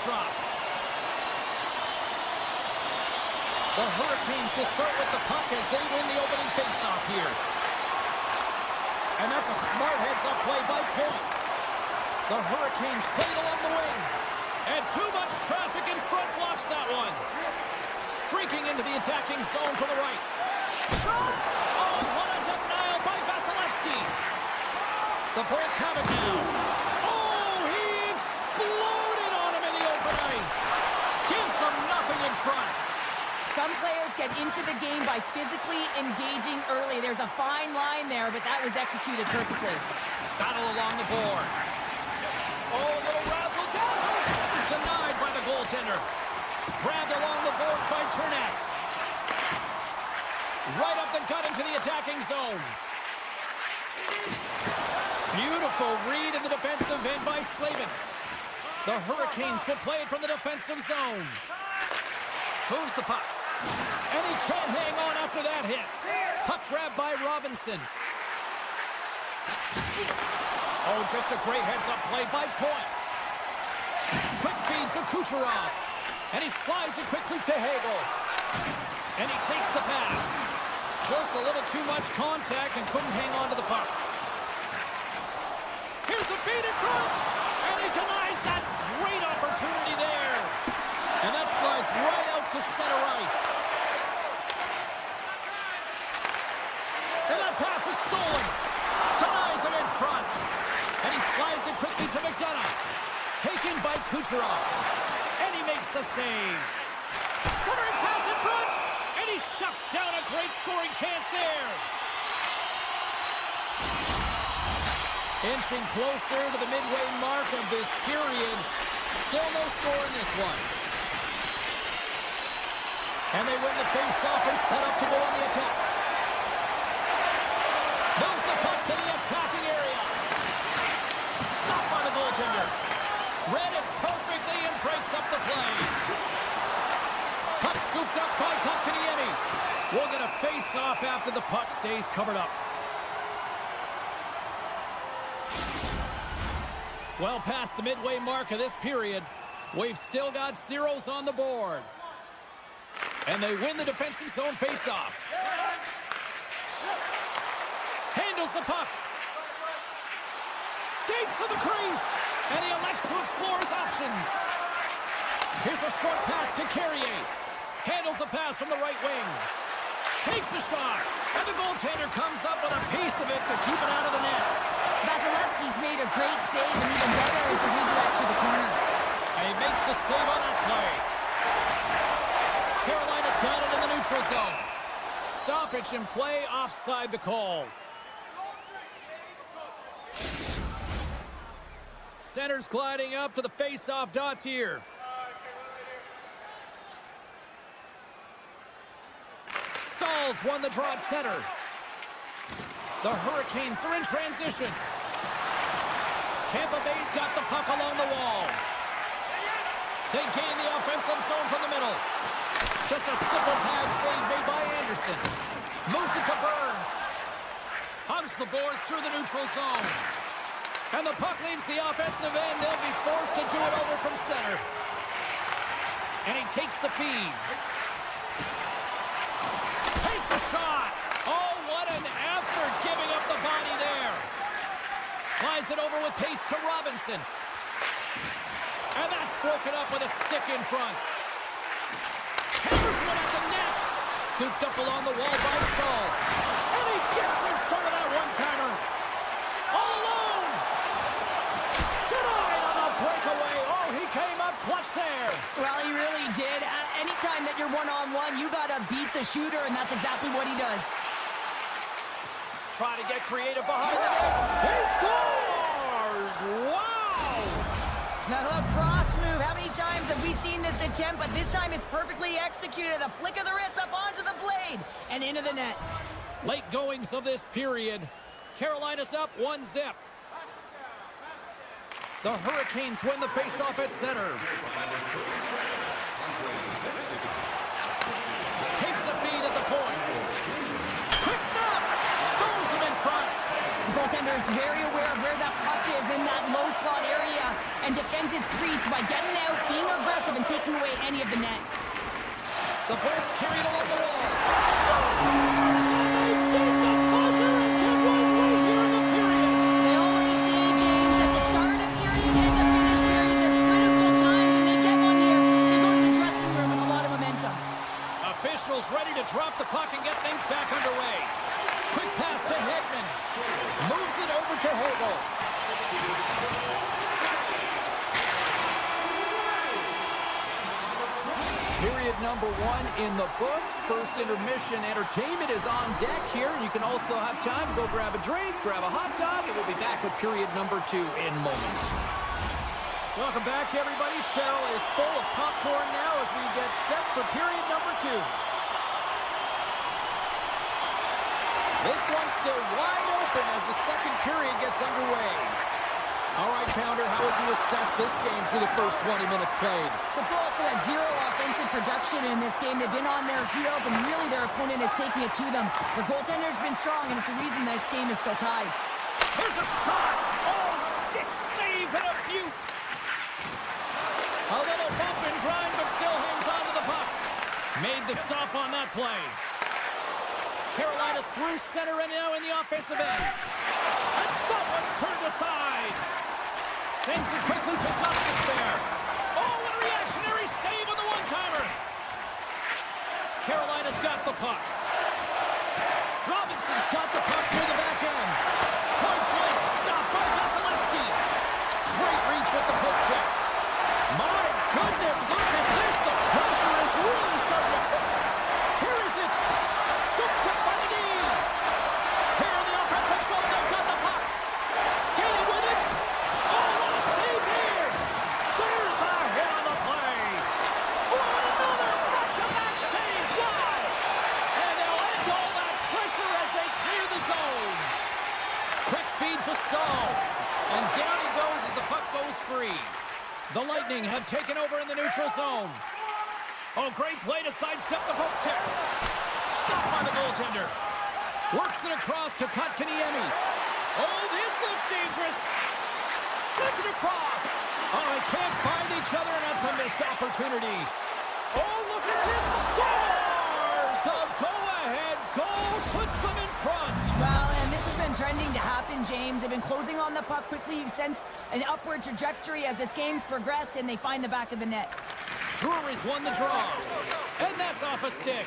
drop. The Hurricanes will start with the puck as they win the opening faceoff here. And that's a smart heads-up play by Point. The Hurricanes played along the wing. And too much traffic in front blocks that one. Streaking into the attacking zone for the right. Oh, what a denial by Vasilevsky. The Bolts have it now. Oh, he exploded on him in the open ice. Gives them nothing in front. Some players get into the game by physically engaging early. There's a fine line there, but that was executed perfectly. Battle along the boards. Oh, a little razzle-dazzle. Denied by the goaltender. Grabbed along the boards by Turnett. Right up the gut into the attacking zone. Beautiful read in the defensive end by Slavin. The Hurricanes will play it from the defensive zone. Who's the puck? And he can't hang on after that hit. Puck grabbed by Robinson. Oh, just a great heads-up play by Point. Quick feed to Kucherov. And he slides it quickly to Hagel. And he takes the pass. Just a little too much contact and couldn't hang on to the puck. Here's the feed in front. And he denies that great opportunity there. And that slides right out to center ice. And that pass is stolen. Denies him in front. And he slides it quickly to McDonough. Taken by Kucherov. And he makes the save. Centering pass in front. And he shuts down a great scoring chance there. Inching closer to the midway mark of this period. Still no score in this one. And they win the face-off and set up to go on the attack. Moves the puck to the attacking area. Stopped by the goaltender. Read it perfectly and breaks up the play. Puck scooped up by Kotkaniemi. We'll get a face-off after the puck stays covered up. Well past the midway mark of this period, we've still got zeros on the board. And they win the defensive zone face-off. Handles the puck. Skates to the crease. And he elects to explore his options. Here's a short pass to Carrier. Handles the pass from the right wing. Takes a shot. And the goaltender comes up with a piece of it to keep it out of the net. Vasilevsky's made a great save, and even better is the redirect to the corner. And he makes the save on that play. Carolina's got it in the neutral zone. Stoppage in play, offside the call. Center's gliding up to the face-off dots here. Stalls won the draw at center. The Hurricanes are in transition. Tampa Bay's got the puck along the wall. They gain the offensive zone from the middle. Just a simple pass save made by Anderson. Moves it to Burns. Hugs the boards through the neutral zone. And the puck leaves the offensive end. They'll be forced to do it over from center. And he takes the feed. Takes a shot. Oh, what an effort giving up the body there. Slides it over with pace to Robinson. And that's broken up with a stick in front. Hammers one at the net. Scooped up along the wall by Stahl. And he gets in front of that one-timer. All alone. Denied on the breakaway. Oh, he came up clutch there. Well, he really did. Anytime that you're one-on-one, you got to beat the shooter, and that's exactly what he does. Try to get creative behind the net. He scores! Wow! Now, the cross move. How many times have we seen this attempt? But this time it's perfectly executed. A flick of the wrist up onto the blade and into the net. Late goings of this period. Carolina's up 1-0. The Hurricanes win the faceoff at center. Takes the feed at the point. Quick stop! Stones him in front. The goaltender is very aware of where that puck is in that low slot area and defends his crease by getting out, being aggressive. taking away any of the net. The Bolts carried along the wall. Scores! And they beat the buzzer and get one right here in the period. They always say, James, that to start a period and to finish periods at critical times, and they get one here. They go to the dressing room with a lot of momentum. Officials ready to drop the puck and get things back underway. Quick pass to Hedman. Moves it over to Hobo. Period number 1 in the books. First intermission entertainment is on deck here. You can also have time to go grab a drink, grab a hot dog, and we'll be back with period number 2 in moments. Welcome back, everybody. Cheryl is full of popcorn now as we get set for period number 2. This one's still wide open as the second period gets underway. All right, Pounder, how would you assess this game through the first 20 minutes played? The Bolts have had zero offensive production in this game. They've been on their heels, and really their opponent is taking it to them. The goaltender's been strong, and it's a reason this game is still tied. Here's a shot! Oh, stick save and a beaut! A little bump and grind, but still hangs on to the puck. Made the stop on that play. Carolina's through center and now in the offensive end. And that one's turned aside. Sends it quickly to Gustafsson. Oh, what a reactionary save on the one-timer. Carolina's got the puck. Robinson's got the puck through the back end. Point blank stop by Vasilevsky. Great reach with the poke check. My goodness, look at this. The pressure is really starting to cook. Carries it. Scooped up by the knee. Here in the offensive zone, they've got the puck. Skating with it. Oh, what a save here. There's a hit on the play. Oh, and another back-to-back saves. Wow. And they'll end all that pressure as they clear the zone. Quick feed to Stahl. And down he goes as the puck goes free. The Lightning have taken over in the neutral zone. Oh, great play to sidestep the poke check. Stopped by the goaltender. Works it across to Kotkaniemi. Oh, this looks dangerous. Sends it across. Oh, they can't find each other, and that's a missed opportunity. Oh, look at this. Scores! The go-ahead goal puts them in front. Well, and this has been trending to happen, James. They've been closing on the puck quickly. You sense an upward trajectory as this game's progressed, and they find the back of the net. Drury's won the draw. And that's off a stick.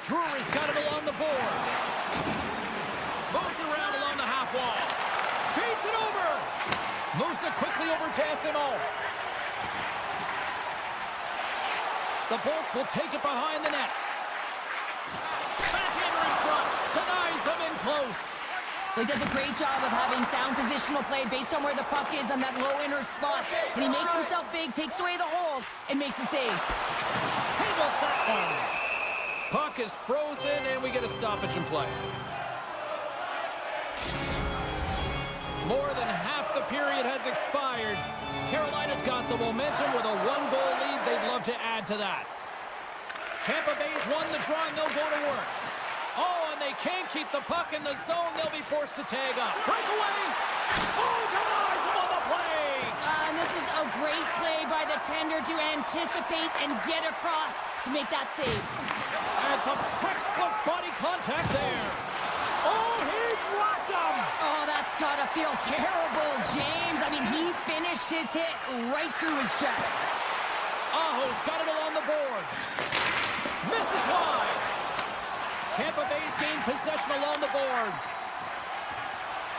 Drury's got it along the boards. Moves it around along the half wall. Feeds it over. Moves it quickly over to SMO. The Bolts will take it behind the net. Backhander in front. Denies them in close. He does a great job of having sound positional play based on where the puck is on that low inner slot. And he makes himself big, takes away the holes, and makes a save. Handles that one. Puck is frozen, and we get a stoppage in play. More than half the period has expired. Carolina's got the momentum with a one-goal lead. They'd love to add to that. Tampa Bay's won the draw, and they'll go to work. Oh, and they can't keep the puck in the zone. They'll be forced to tag up. Breakaway! Oh, denies him on the play! And this is a great play by the tender to anticipate and get across to make that save. And some textbook body contact there. Oh, he rocked him! Oh, that's gotta feel terrible, James. I mean, he finished his hit right through his chest. Aho's got it along the boards. Misses wide. Tampa Bay's gained possession along the boards.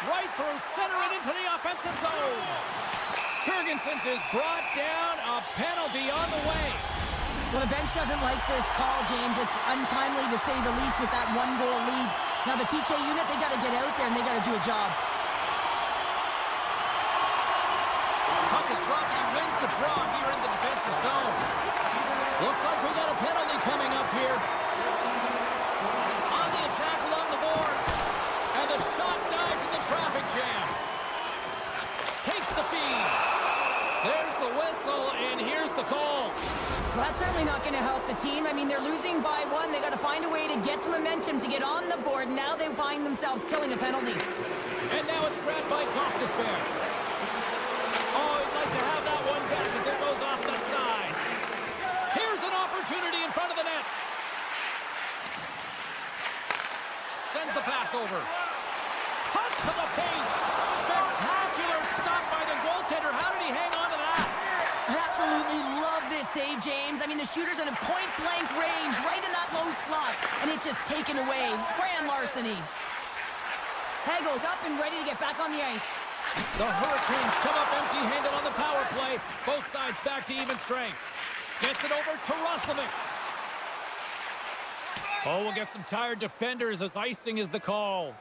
Right through center and into the offensive zone. Jurgensen's is brought down. A penalty on the way. Well, the bench doesn't like this call, James. It's untimely to say the least with that one-goal lead. Now, the PK unit, they got to get out there and they got to do a job. Puck is dropped and he wins the draw here in the defensive zone. Looks like we got a penalty coming up here. On the attack along the boards. And the shot dies in the traffic jam. Takes the feed. There's the whistle, and here's the call. Well, that's certainly not going to help the team. I mean, they're losing by one. They got to find a way to get some momentum to get on the board. Now they find themselves killing a penalty. And now it's grabbed by Gustafsson. Oh, he'd like to have that one back as it goes off the side. a save, James. I mean, the shooter's in a point-blank range, right in that low slot, and it's just taken away. Grand larceny. Hegel's up and ready to get back on the ice. The Hurricanes come up empty-handed on the power play. Both sides back to even strength. Gets it over to Roslovic. Oh, we'll get some tired defenders as icing is the call.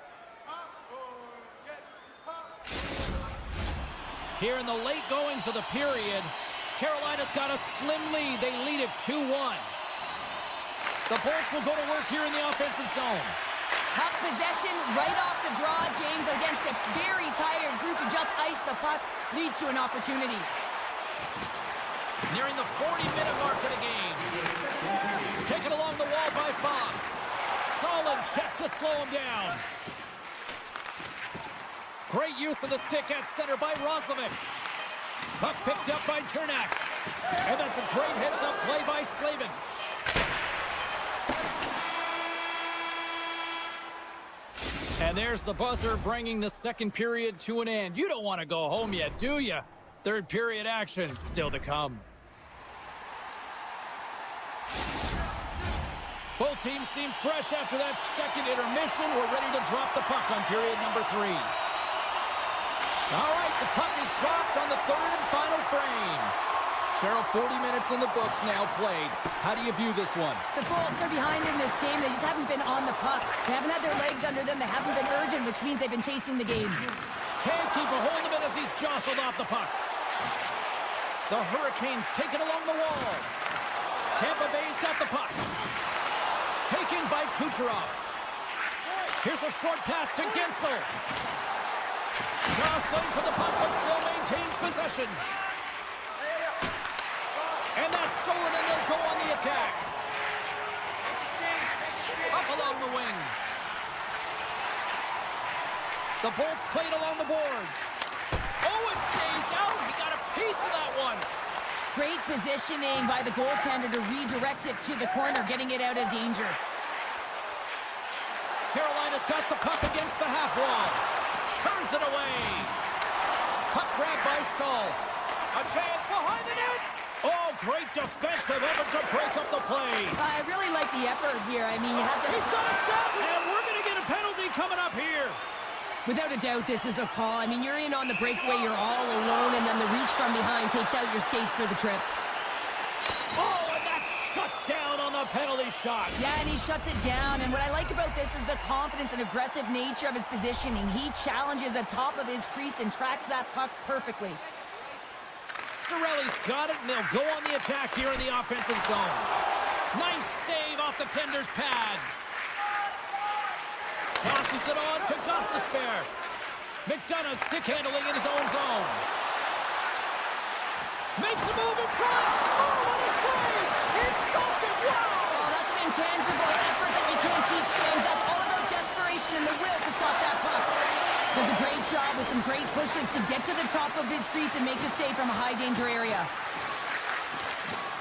Here in the late goings of the period, Carolina's got a slim lead. They lead it 2-1. The Bolts will go to work here in the offensive zone. Puck possession right off the draw, James, against a very tired group who just iced the puck, leads to an opportunity. Nearing the 40-minute mark of the game. Taken along the wall by Fost. Solid check to slow him down. Great use of the stick at center by Roslovic. Puck picked up by Chernak. And that's a great heads-up play by Slavin. And there's the buzzer bringing the second period to an end. You don't want to go home yet, do you? Third period action still to come. Both teams seem fresh after that second intermission. We're ready to drop the puck on period number 3. All right, the puck is dropped on the third and final frame. Cheryl, 40 minutes in the books now played. How do you view this one? The Bolts are behind in this game. They just haven't been on the puck. They haven't had their legs under them. They haven't been urgent, which means they've been chasing the game. Can't keep a hold of it as he's jostled off the puck. The Hurricanes take it along the wall. Tampa Bay's got the puck. Taken by Kucherov. Here's a short pass to Gensel. Jostling for the puck, but still maintains possession. And that's stolen, and they'll go on the attack. Up along the wing. The Bolts played along the boards. Oh, it stays out. He got a piece of that one. Great positioning by the goaltender to redirect it to the corner, getting it out of danger. Carolina's got the puck against the half wall. Turns it away. Puck grab by Stahl. A chance behind the net. Oh, great defensive effort to break up the play. I really like the effort here. I mean, you have to... He's got a step, and we're going to get a penalty coming up here. Without a doubt, this is a call. I mean, you're in on the breakaway, you're all alone, and then the reach from behind takes out your skates for the trip. Oh, and that's shut down on the penalty shot. Yeah, and he shuts it down, and what I like about this is the confidence and aggressive nature of his positioning. He challenges the top of his crease and tracks that puck perfectly. Cirelli's got it, and they'll go on the attack here in the offensive zone. Nice save off the tender's pad. Tosses it on to Gostisbehere. McDonough stick handling in his own zone. Makes the move in front. Oh, what a save! He stopped it. Wow! Oh, that's an intangible effort that you can't teach, James. That's all about desperation and the will to stop that puck. Does a great job with some great pushes to get to the top of his crease and make the save from a high-danger area.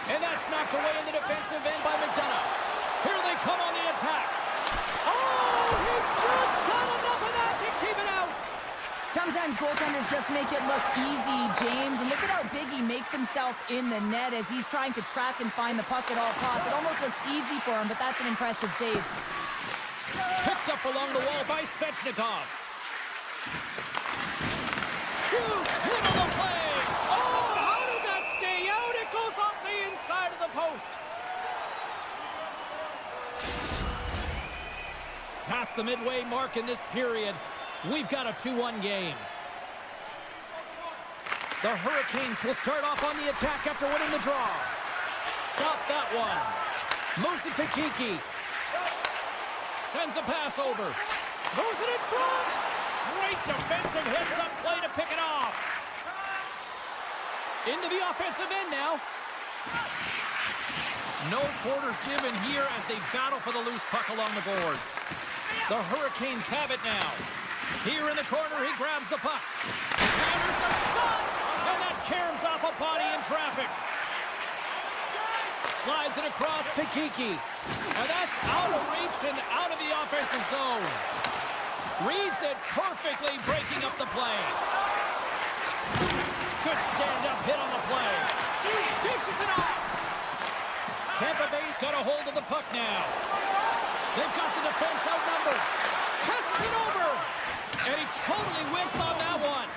And that's knocked away in the defensive end by McDonough. Here they come on the attack. Oh, he just got enough of that to keep it out. Sometimes goaltenders just make it look easy, James. And look at how big he makes himself in the net as he's trying to track and find the puck at all costs. It almost looks easy for him, but that's an impressive save. Picked up along the wall by Svechnikov. Huge hit on the play. Oh, how did that stay out? It goes off the inside of the post. Past the midway mark in this period, we've got a 2-1 game. The Hurricanes will start off on the attack after winning the draw. Stop that one. Moves it to Kiki. Sends a pass over. Moves it in front. Great defensive heads-up play to pick it off. Into the offensive end now. No quarters given here as they battle for the loose puck along the boards. The Hurricanes have it now. Here in the corner, he grabs the puck. And there's a shot! And that caroms off a body in traffic. Slides it across to Kiki. And that's out of reach and out of the offensive zone. Reads it perfectly, breaking up the play. Good stand-up hit on the play. Dishes it off. puck now. They've got the defense outnumbered. Passes it over. And he totally whiffs on that one.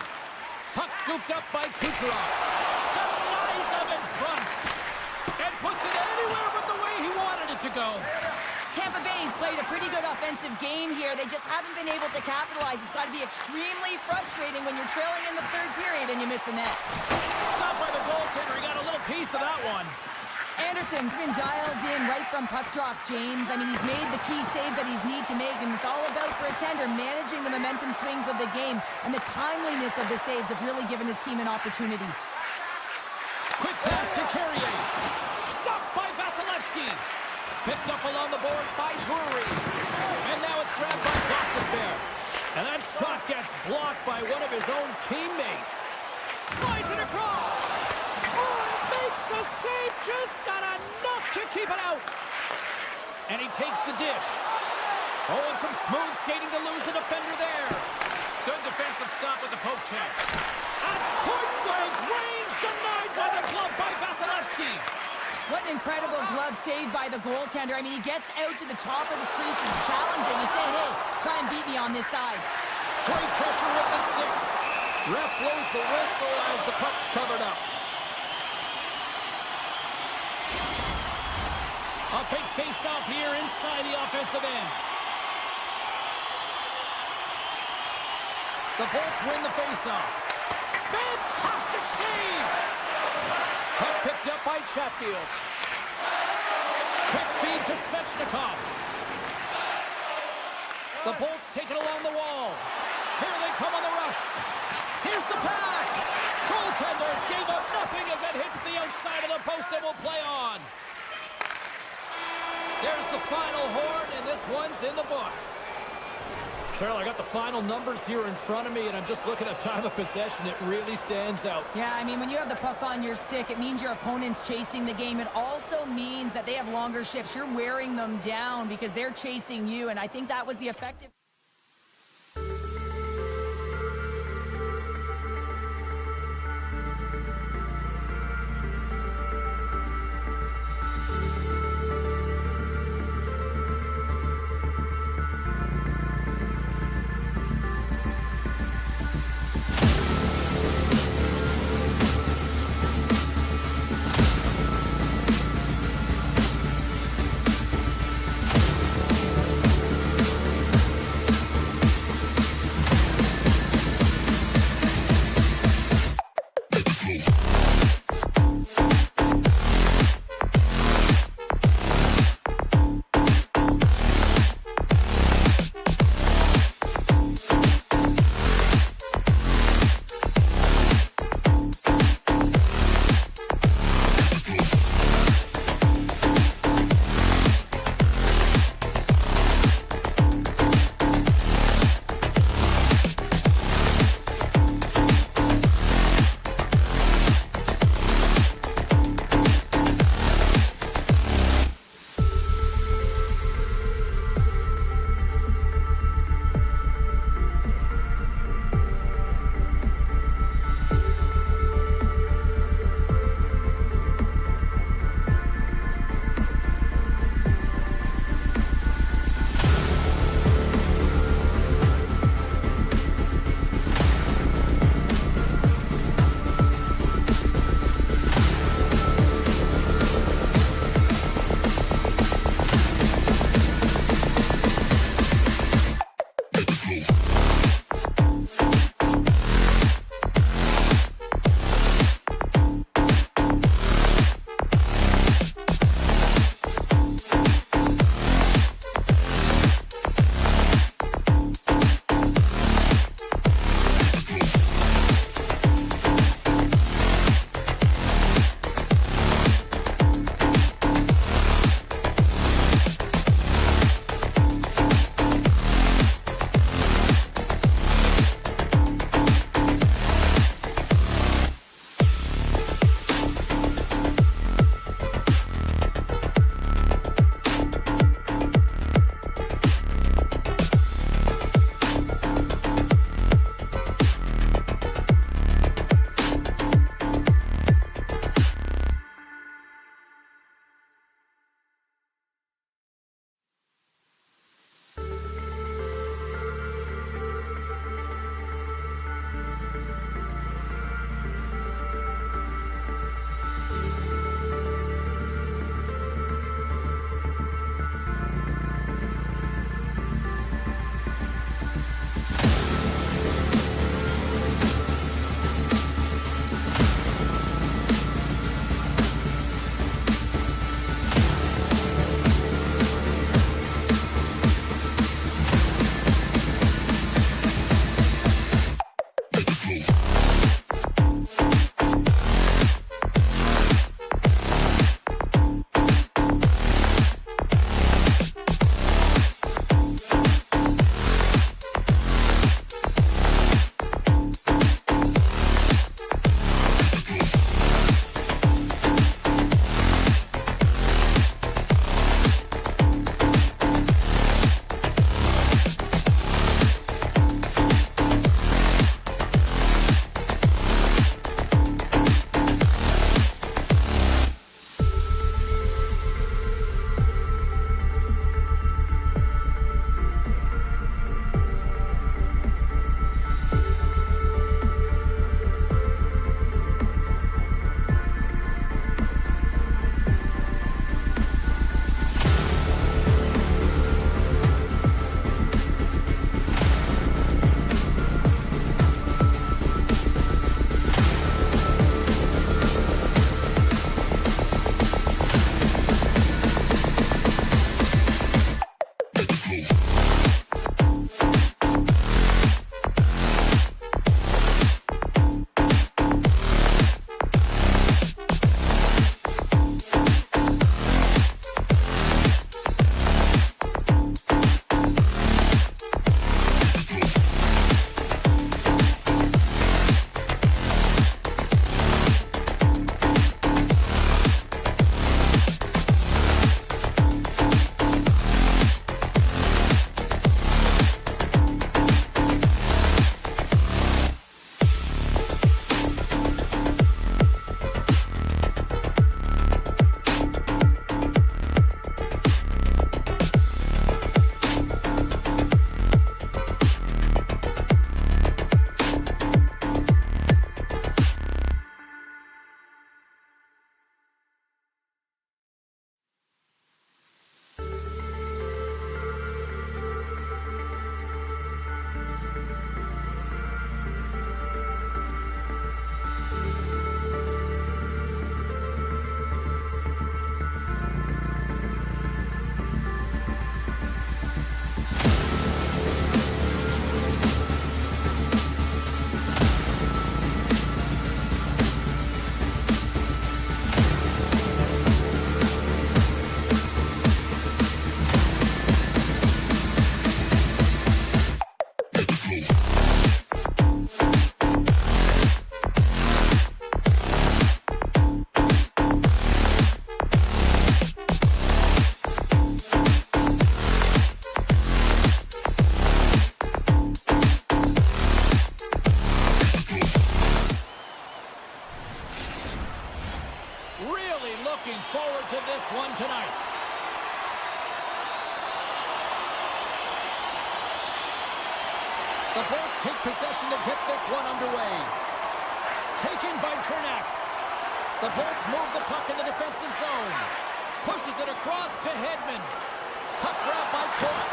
Puck scooped up by Kucherov. Denies him in front. And puts it anywhere but the way he wanted it to go. Tampa Bay's played a pretty good offensive game here. They just haven't been able to capitalize. It's got to be extremely frustrating when you're trailing in the third period and you miss the net. Stopped by the goaltender. He got a little piece of that one. Anderson's been dialed in right from puck drop, James. I mean, he's made the key saves that he's need to make, and it's all about, for a tender, managing the momentum swings of the game, and the timeliness of the saves have really given his team an opportunity. Quick pass to Carrier. Stopped by Vasilevsky. Picked up along the boards by Drury. And now it's grabbed by Gostisbehere. And that shot gets blocked by one of his own teammates. Slides it across. Oh, it makes the save, just not enough to keep it out. And he takes the dish. Oh, and some smooth skating to lose the defender there. Good defensive stop with the poke check. At point-blank range, denied by the glove by Vasilevsky. What an incredible glove save by the goaltender. I mean, he gets out to the top of his crease. He's challenging. He's saying, hey, try and beat me on this side. Great pressure with the stick. Ref blows the whistle as the puck's covered up. A big face-off here inside the offensive end. The Bolts win the face-off. Fantastic save! Puck picked up by Chatfield. Quick feed to Svechnikov. The Bolts take it along the wall. Here they come on the rush. Here's the pass. Goaltender gave up nothing as it hits the outside of the post and will play on. There's the final horn, and this one's in the books. Cheryl, I got the final numbers here in front of me, and I'm just looking at time of possession. It really stands out. Yeah, I mean, when you have the puck on your stick, it means your opponent's chasing the game. It also means that they have longer shifts. You're wearing them down because they're chasing you, and I think that was the effective... Really looking forward to this one tonight. The Bolts take possession to get this one underway. Taken by Cernak. The Bolts move the puck in the defensive zone. Pushes it across to Hedman. Puck grab by Court.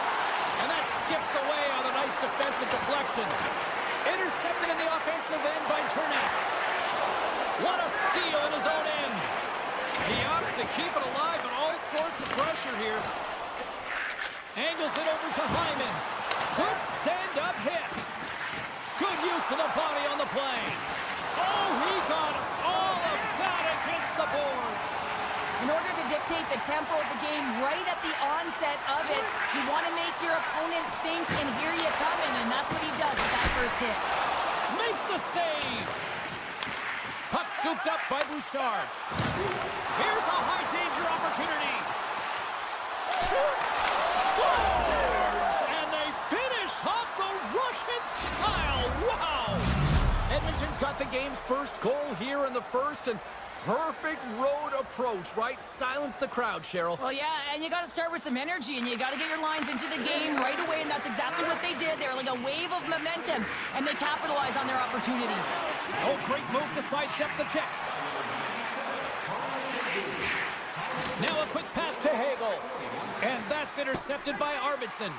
And that skips away on a nice defensive deflection. Intercepted in the offensive end by Cernak. What a steal in his own end. He opts to keep it alive, but all sorts of pressure here. Angles it over to Hyman. Good stand-up hit. Good use of the body on the play. Oh, he got all of that against the boards. In order to dictate the tempo of the game right at the onset of it, you want to make your opponent think, and here you coming, and that's what he does with that first hit. Makes the save. Puck scooped up by Bouchard. Here's a high-danger opportunity. Shoots. Scores! And they finish off the Russian style. Wow! Edmonton's got the game's first goal here in the first, and perfect road approach, right? Silence the crowd, Cheryl. Well, yeah, and you got to start with some energy, and you got to get your lines into the game right away, and that's exactly what they did. They were like a wave of momentum, and they capitalized on their opportunity. Oh, great move to sidestep the check. Now a quick pass to Hagel. And that's intercepted by Arvidsson.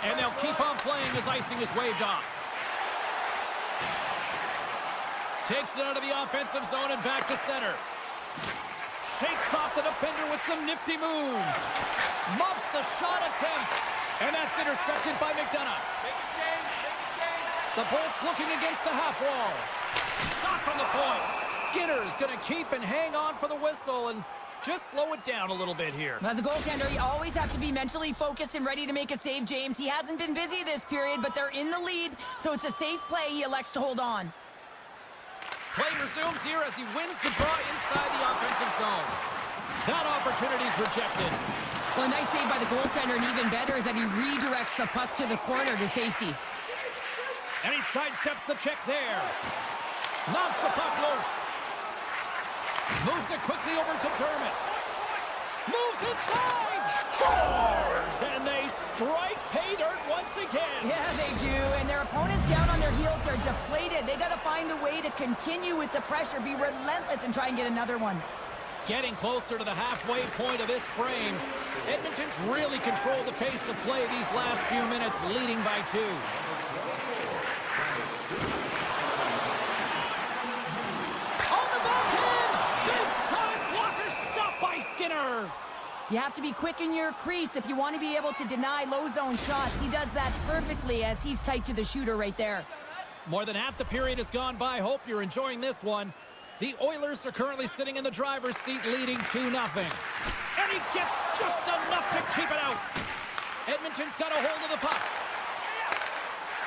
And they'll keep on playing as icing is waved off. Takes it out of the offensive zone and back to center. Shakes off the defender with some nifty moves. Muffs the shot attempt. And that's intercepted by McDonough. Make a change, make a change. The Bolts looking against the half wall. Shot from the point. Skinner's going to keep and hang on for the whistle and just slow it down a little bit here. As a goaltender, you always have to be mentally focused and ready to make a save, James. He hasn't been busy this period, but they're in the lead, so it's a safe play. He elects to hold on. Play resumes here as he wins the draw inside the offensive zone. That opportunity's rejected. Well, a nice save by the goaltender, and even better is that he redirects the puck to the corner to safety. And he sidesteps the check there. Knocks the puck loose. Moves it quickly over to Dermott. Moves inside. Scores! And they strike pay dirt once again. Yeah, they do. And their opponents down on their heels are deflated. They got to find a way to continue with the pressure, be relentless, and try and get another one. Getting closer to the halfway point of this frame. Edmonton's really controlled the pace of play these last few minutes, leading by 2. Skinner. You have to be quick in your crease if you want to be able to deny low zone shots. He does that perfectly as he's tight to the shooter right there. More than half the period has gone by. Hope you're enjoying this one. The Oilers are currently sitting in the driver's seat, leading 2-0. And he gets just enough to keep it out. Edmonton's got a hold of the puck.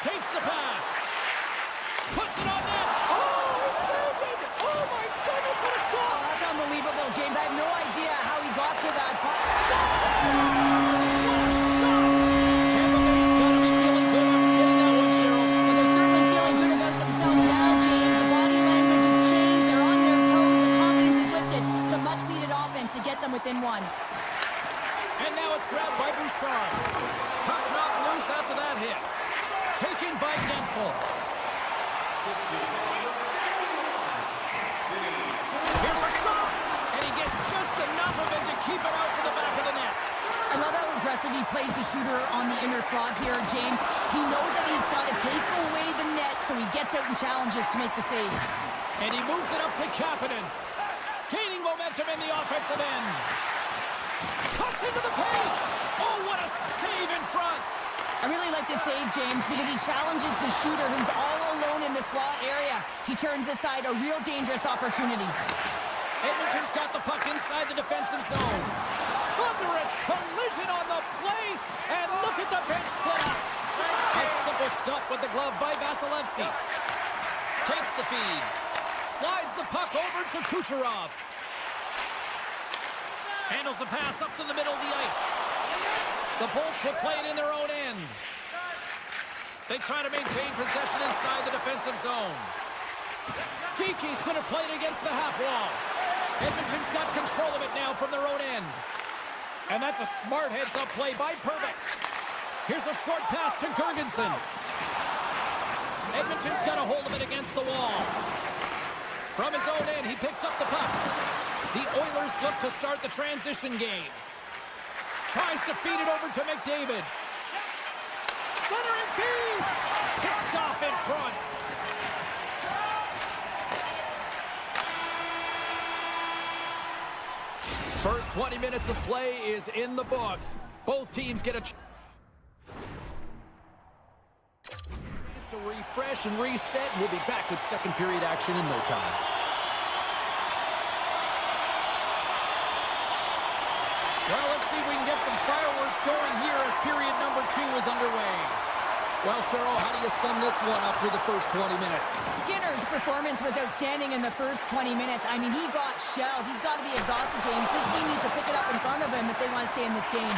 Takes the pass. Puts it on net. Oh, he saved it. Oh, my goodness, what a stop. Oh, that's unbelievable, James. I have no idea how he got to that puck. Tampa Bay's got to be feeling good after getting that one, Cheryl. And they're certainly feeling good about themselves now, James. The body language has changed. They're on their toes. The confidence is lifted. Some much-needed offense to get them within one. And now it's grabbed by Bouchard. Puck knocked loose after that hit. Taken by Gensel. Here's a shot. And he gets just enough of it to keep it out to the back of the net. I love how aggressive he plays the shooter on the inner slot here, James. He knows that he's got to take away the net, so he gets out and challenges to make the save. And he moves it up to Kapanen. Gaining momentum in the offensive end. Cuts into the paint. Oh, what a save in front. I really like this save, James, because he challenges the shooter who's all alone in the slot area. He turns aside a real dangerous opportunity. Edmonton's got the puck inside the defensive zone. Thunderous collision on the play, and look at the bench set up. A simple stop with the glove by Vasilevsky. Takes the feed. Slides the puck over to Kucherov. Handles the pass up to the middle of the ice. The Bolts will play it in their own end. They try to maintain possession inside the defensive zone. Geeky's going to play it against the half wall. Edmonton's got control of it now from their own end. And that's a smart heads-up play by Perbix. Here's a short pass to Girgensons. Edmonton's got a hold of it against the wall. From his own end, he picks up the puck. The Oilers look to start the transition game. Tries to feed it over to McDavid. Centering feed! Picked off in front. First 20 minutes of play is in the books. Both teams get a chance to refresh and reset. We'll be back with second period action in no time. Well, let's see if we can get some fireworks going here as period number 2 is underway. Well, Cheryl, how do you sum this one up through the first 20 minutes? Skinner's performance was outstanding in the first 20 minutes. I mean, he got shelled. He's got to be exhausted, James. This team needs to pick it up in front of him if they want to stay in this game.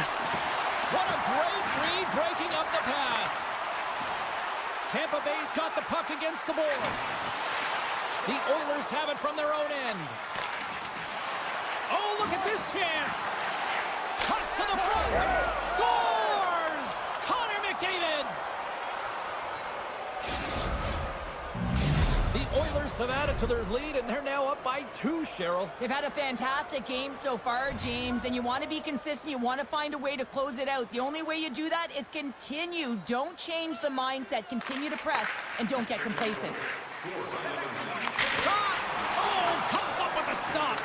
What a great read, breaking up the pass. Tampa Bay's got the puck against the boards. The Oilers have it from their own end. Oh, look at this chance. Toss to the front. Scores! Connor McDavid. The Oilers have added to their lead, and they're now up by 2, Cheryl. They've had a fantastic game so far, James, and you want to be consistent. You want to find a way to close it out. The only way you do that is continue. Don't change the mindset. Continue to press, and don't get complacent. Shot! Oh, comes up with a stop.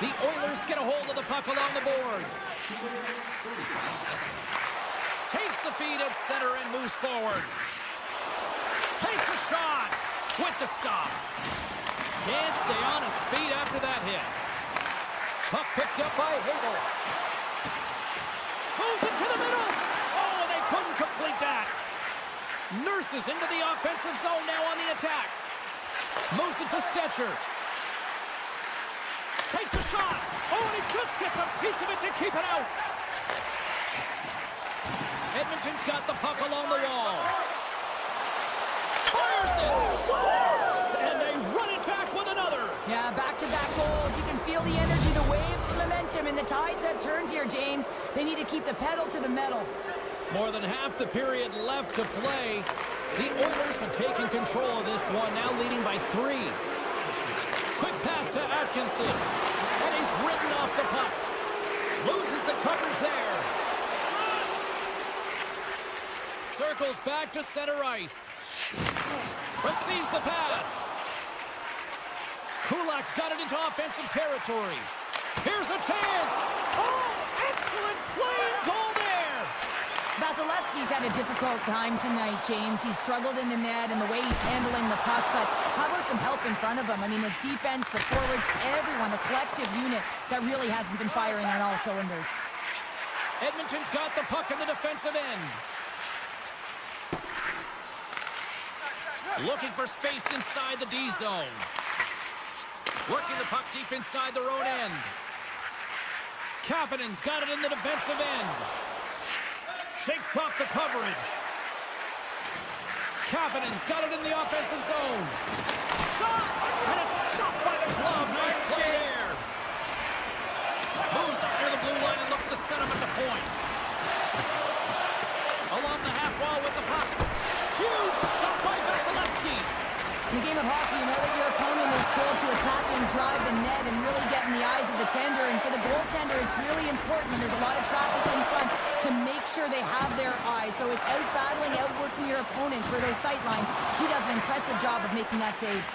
The Oilers get a hold of the puck along the boards. Takes the feed at center and moves forward. Takes a shot with the stop. Can't stay on his feet after that hit. Puck picked up by Hagel. Moves it to the middle. Oh, and they couldn't complete that. Nurses into the offensive zone now on the attack. Moves it to Stetcher. Takes a shot. Oh, and he just gets a piece of it to keep it out. Edmonton's got the puck along the wall. Fires it. Scores! And they run it back with another. Yeah, back-to-back goals. You can feel the energy, the wave, the momentum, and the tides have turned here, James. They need to keep the pedal to the metal. More than half the period left to play. The Oilers have taken control of this one, now leading by 3. Quick pass to Atkinson. And he's ridden off the puck. Loses the coverage there. Circles back to center ice. Receives the pass. Kulak's got it into offensive territory. Here's a chance. Oh, excellent play and goal there. Vasilevsky's had a difficult time tonight, James. He's struggled in the net and the way he's handling the puck, but how about some help in front of him? I mean, his defense, the forwards, everyone, the collective unit that really hasn't been firing on all cylinders. Edmonton's got the puck in the defensive end. Looking for space inside the D zone. Working the puck deep inside their own end. Kapanen's got it in the defensive end. Shakes off the coverage. Kapanen's got it in the offensive zone. Shot! And it's stopped by the glove. Nice play there. Moves up near the blue line and looks to set him at the point. Along the half wall with the puck. Huge stop by Vasilevsky. In the game of hockey, you know that your opponent is told to attack and drive the net and really get in the eyes of the tender. And for the goaltender, it's really important when there's a lot of traffic in front to make sure they have their eyes. So it's out-battling, outworking your opponent for those sight lines. He does an impressive job of making that save.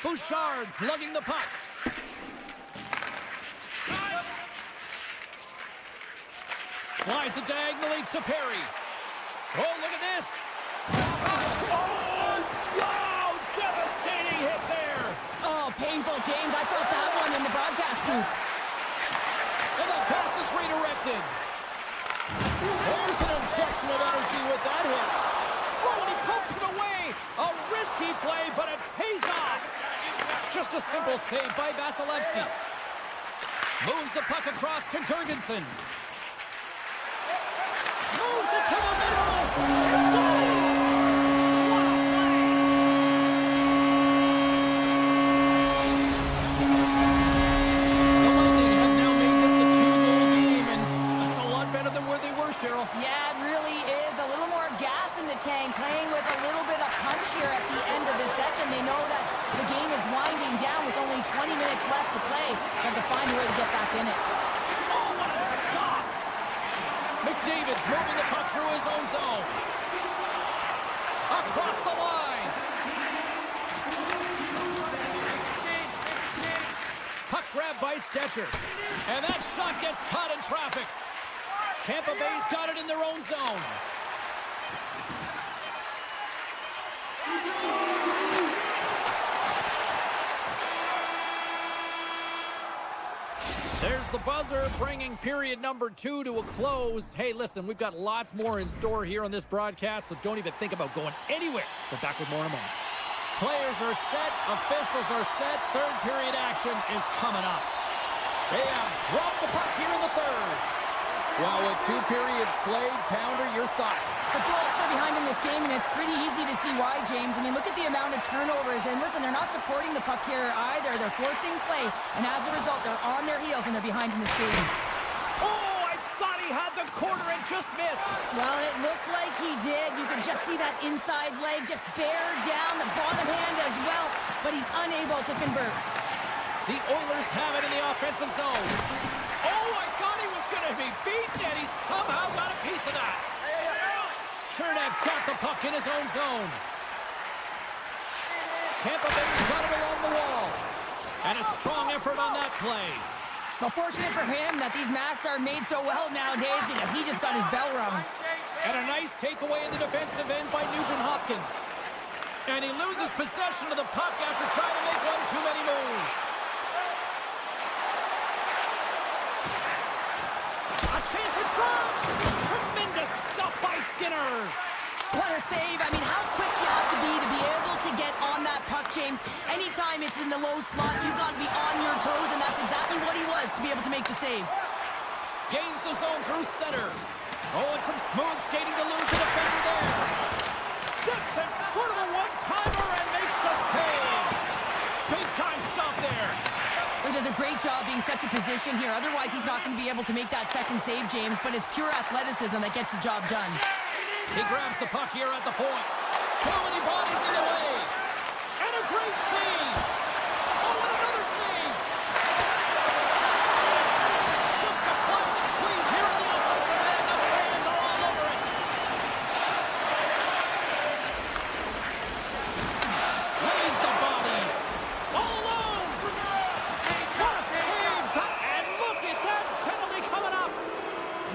Bouchard's lugging the puck. Slides it diagonally to Perry. Oh, look at this. Oh, wow, devastating hit there. Oh, painful, James. I felt that one in the broadcast booth. And the pass is redirected. There's an injection of energy with that hit. Oh, and he pumps it away. A risky play, but it pays off. Just a simple save by Vasilevsky. Moves the puck across to Girgensons. Moves it to the middle. Scores! What a play! left to play. They have to find a way to get back in it. Oh, what a stop! McDavid's moving the puck through his own zone. Across the line. Puck grabbed by Stetcher. And that shot gets caught in traffic. Tampa Bay's got it in their own zone. There's the buzzer, bringing period number 2 to a close. Hey, listen, we've got lots more in store here on this broadcast, so don't even think about going anywhere. We're back with more in a moment. Players are set, officials are set, third period action is coming up. They have dropped the puck here in the third. Well, with 2 periods played, Pounder, your thoughts? The Bullets are behind in this game, and it's pretty easy to see why, James. I mean, look at the amount of turnovers. And listen, they're not supporting the puck here either. They're forcing play, and as a result, they're on their heels, and they're behind in this game. Oh, I thought he had the corner and just missed. Well, it looked like he did. You can just see that inside leg just bear down the bottom hand as well, but he's unable to convert. The Oilers have it in the offensive zone. Oh, I thought he was going to be beaten, and he somehow got a piece of that. Chernev's got the puck in his own zone. Tampa Bay's got it along the wall. And a strong effort on that play. Well, fortunate for him that these masks are made so well nowadays because he just got his bell rung. And a nice takeaway in the defensive end by Nugent Hopkins. And he loses possession of the puck after trying to make one too many moves. A chance in front! Tremendous stuff by Skinner! What a save. I mean, how quick you have to be able to get on that puck, James. Anytime it's in the low slot, you got to be on your toes, and that's exactly what he was to be able to make the save. Gains the zone through center. Oh, and some smooth skating to lose the defender there. Steps in front of a one-timer and makes the save. Big-time stop there. He does a great job being such a position here. Otherwise, he's not going to be able to make that second save, James, but it's pure athleticism that gets the job done. He grabs the puck here at the point. Too many bodies in the way. And a great save. Oh, and another save. Just applying the squeeze here on the offensive end. The fans are all over it. Lays the body. All alone. What a save. And look at that penalty coming up.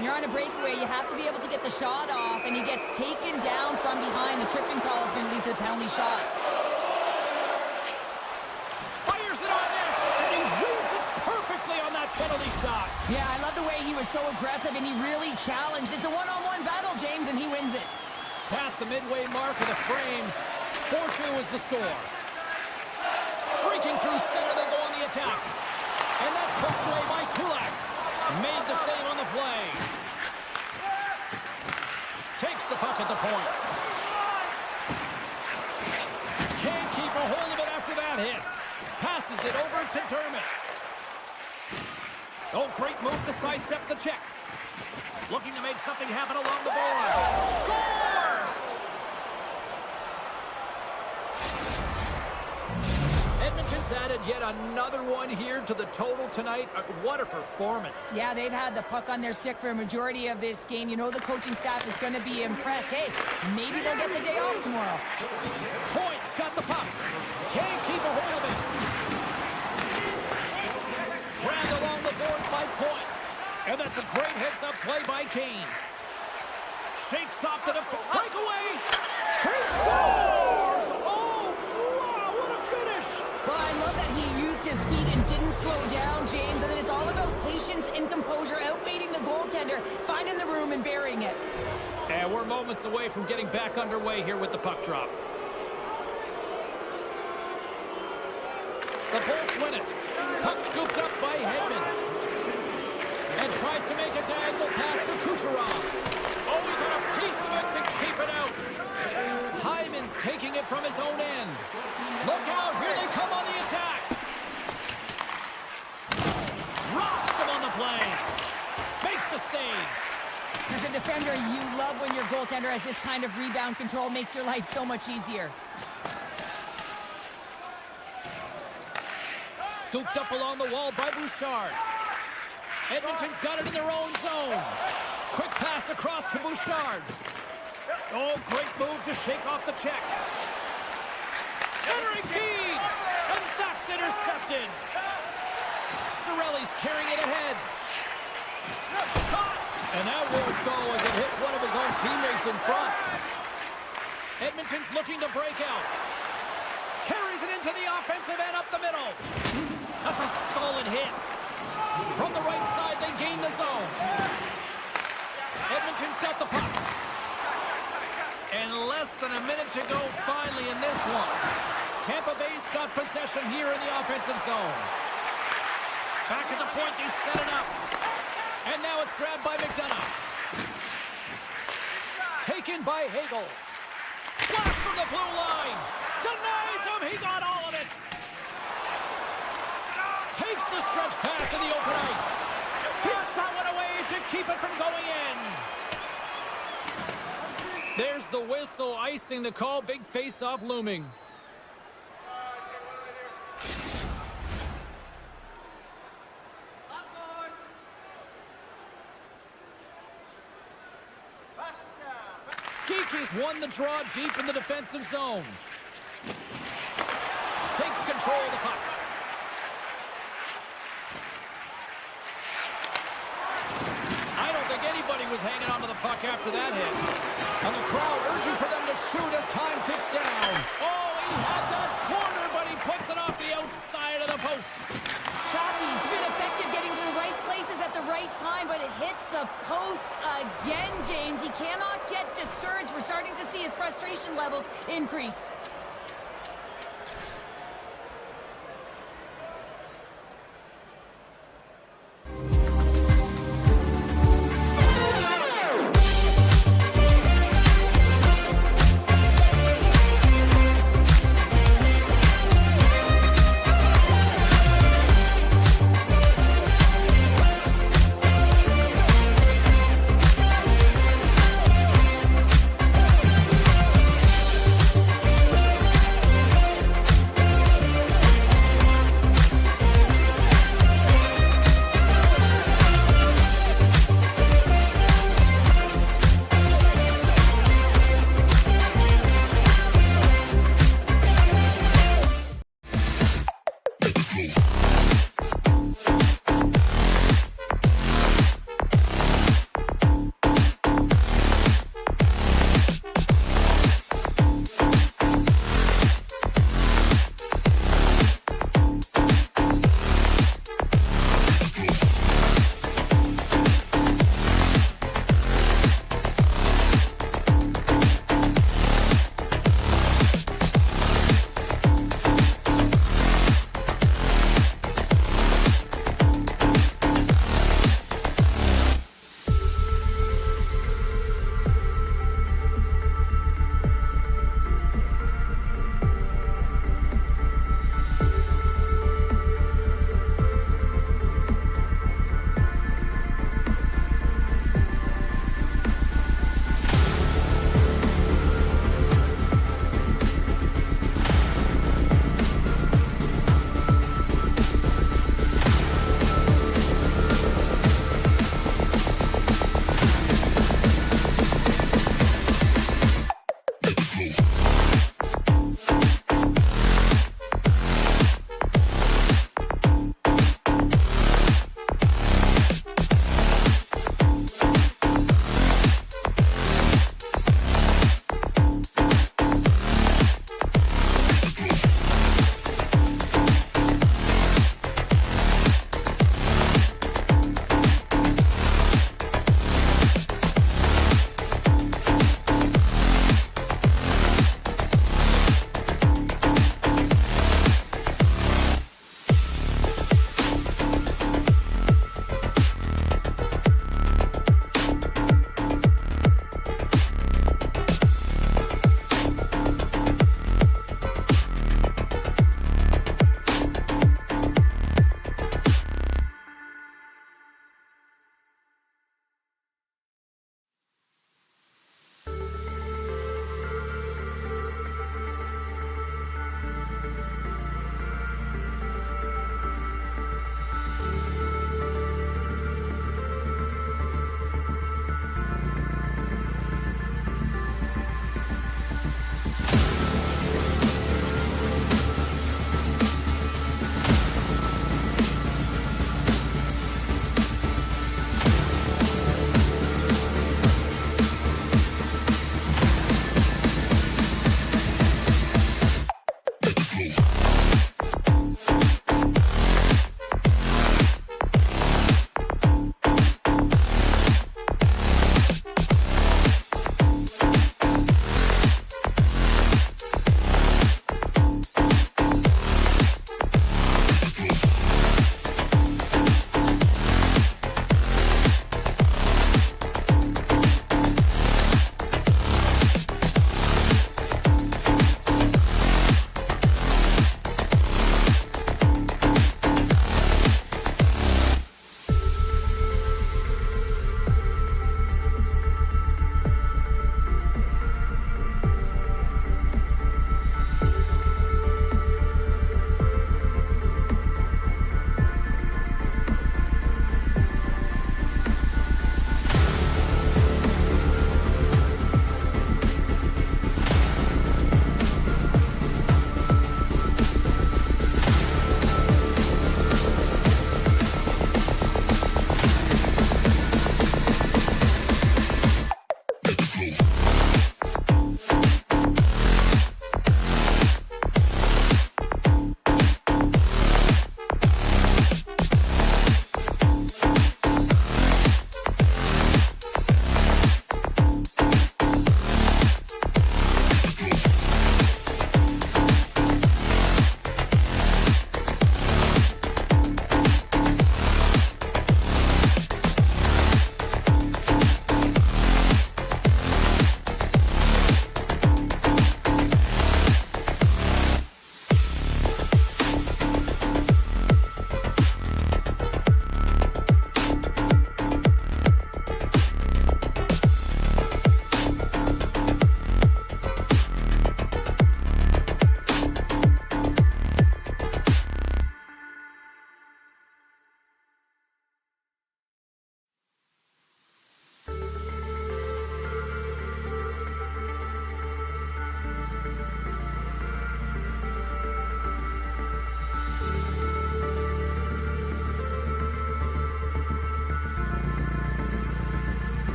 When you're on a breakaway, you have to be able to get the shot off, and he gets taken down from behind. The tripping call is going to lead to the penalty shot. Fires it on net, and he reads it perfectly on that penalty shot. Yeah, I love the way he was so aggressive, and he really challenged. It's a one-on-one battle, James, and he wins it. Past the midway mark of the frame, 4-2 is the score. Streaking through center, they go on the attack. And that's poked away by Kulak. Made the save on the play. Takes the puck at the point. Can't keep a hold of it after that hit. Passes it over to Dermott. Oh, great move to sidestep the check. Looking to make something happen along the boards. Scores! Edmonton's added yet another one here to the total tonight. What a performance. Yeah, they've had the puck on their stick for a majority of this game. You know the coaching staff is going to be impressed. Hey, maybe they'll get the day off tomorrow. Point's got the puck. Can't keep a hold of it. Grabbed along the boards by Point. And that's a great heads-up play by Kane. Shakes off the breakaway. He scores! Oh, wow, what a finish! Well, I love that he used his speed and didn't slow down, James. And then it's all about patience and composure, outweighing the goaltender, finding the room and burying it. And we're moments away from getting back underway here with the puck drop. The Bolts win it. Puck scooped up by Hedman. And tries to make a diagonal pass to Kucherov. Oh, he got a piece of it to keep it out. Hyman's taking it from his own end. Look out, here they come on the attack. Rocks him on the play. Makes the save. As a defender, you love when your goaltender has this kind of rebound control. Makes your life so much easier. Scooped up along the wall by Bouchard. Edmonton's got it in their own zone. Quick pass across to Bouchard. Oh, great move to shake off the check. Centering feed! And that's intercepted. Cirelli's carrying it ahead. Caught! And that won't go as it hits one of his own teammates in front. Edmonton's looking to break out. Carries it into the offensive end up the middle. That's a solid hit. From the right side, they gain the zone. Edmonton's got the puck. And less than a minute to go finally in this one. Tampa Bay's got possession here in the offensive zone. Back at the point, they set it up. And now it's grabbed by McDonough. Taken by Hagel. Blast from the blue line. Denies him. He got all of it. Takes the stretch pass in the open ice. Kicks that one away to keep it from going in. There's the whistle, icing the call. Big face-off looming. Geeky's won the draw deep in the defensive zone. Takes control of the puck. I don't think anybody was hanging onto the puck after that hit. And the crowd urging for them to shoot as time ticks down. Oh, he had that corner, but he puts it off the outside of the post. Chaffee's been effective getting to the right places at the right time, but it hits the post again, James. He cannot get discouraged. We're starting to see his frustration levels increase.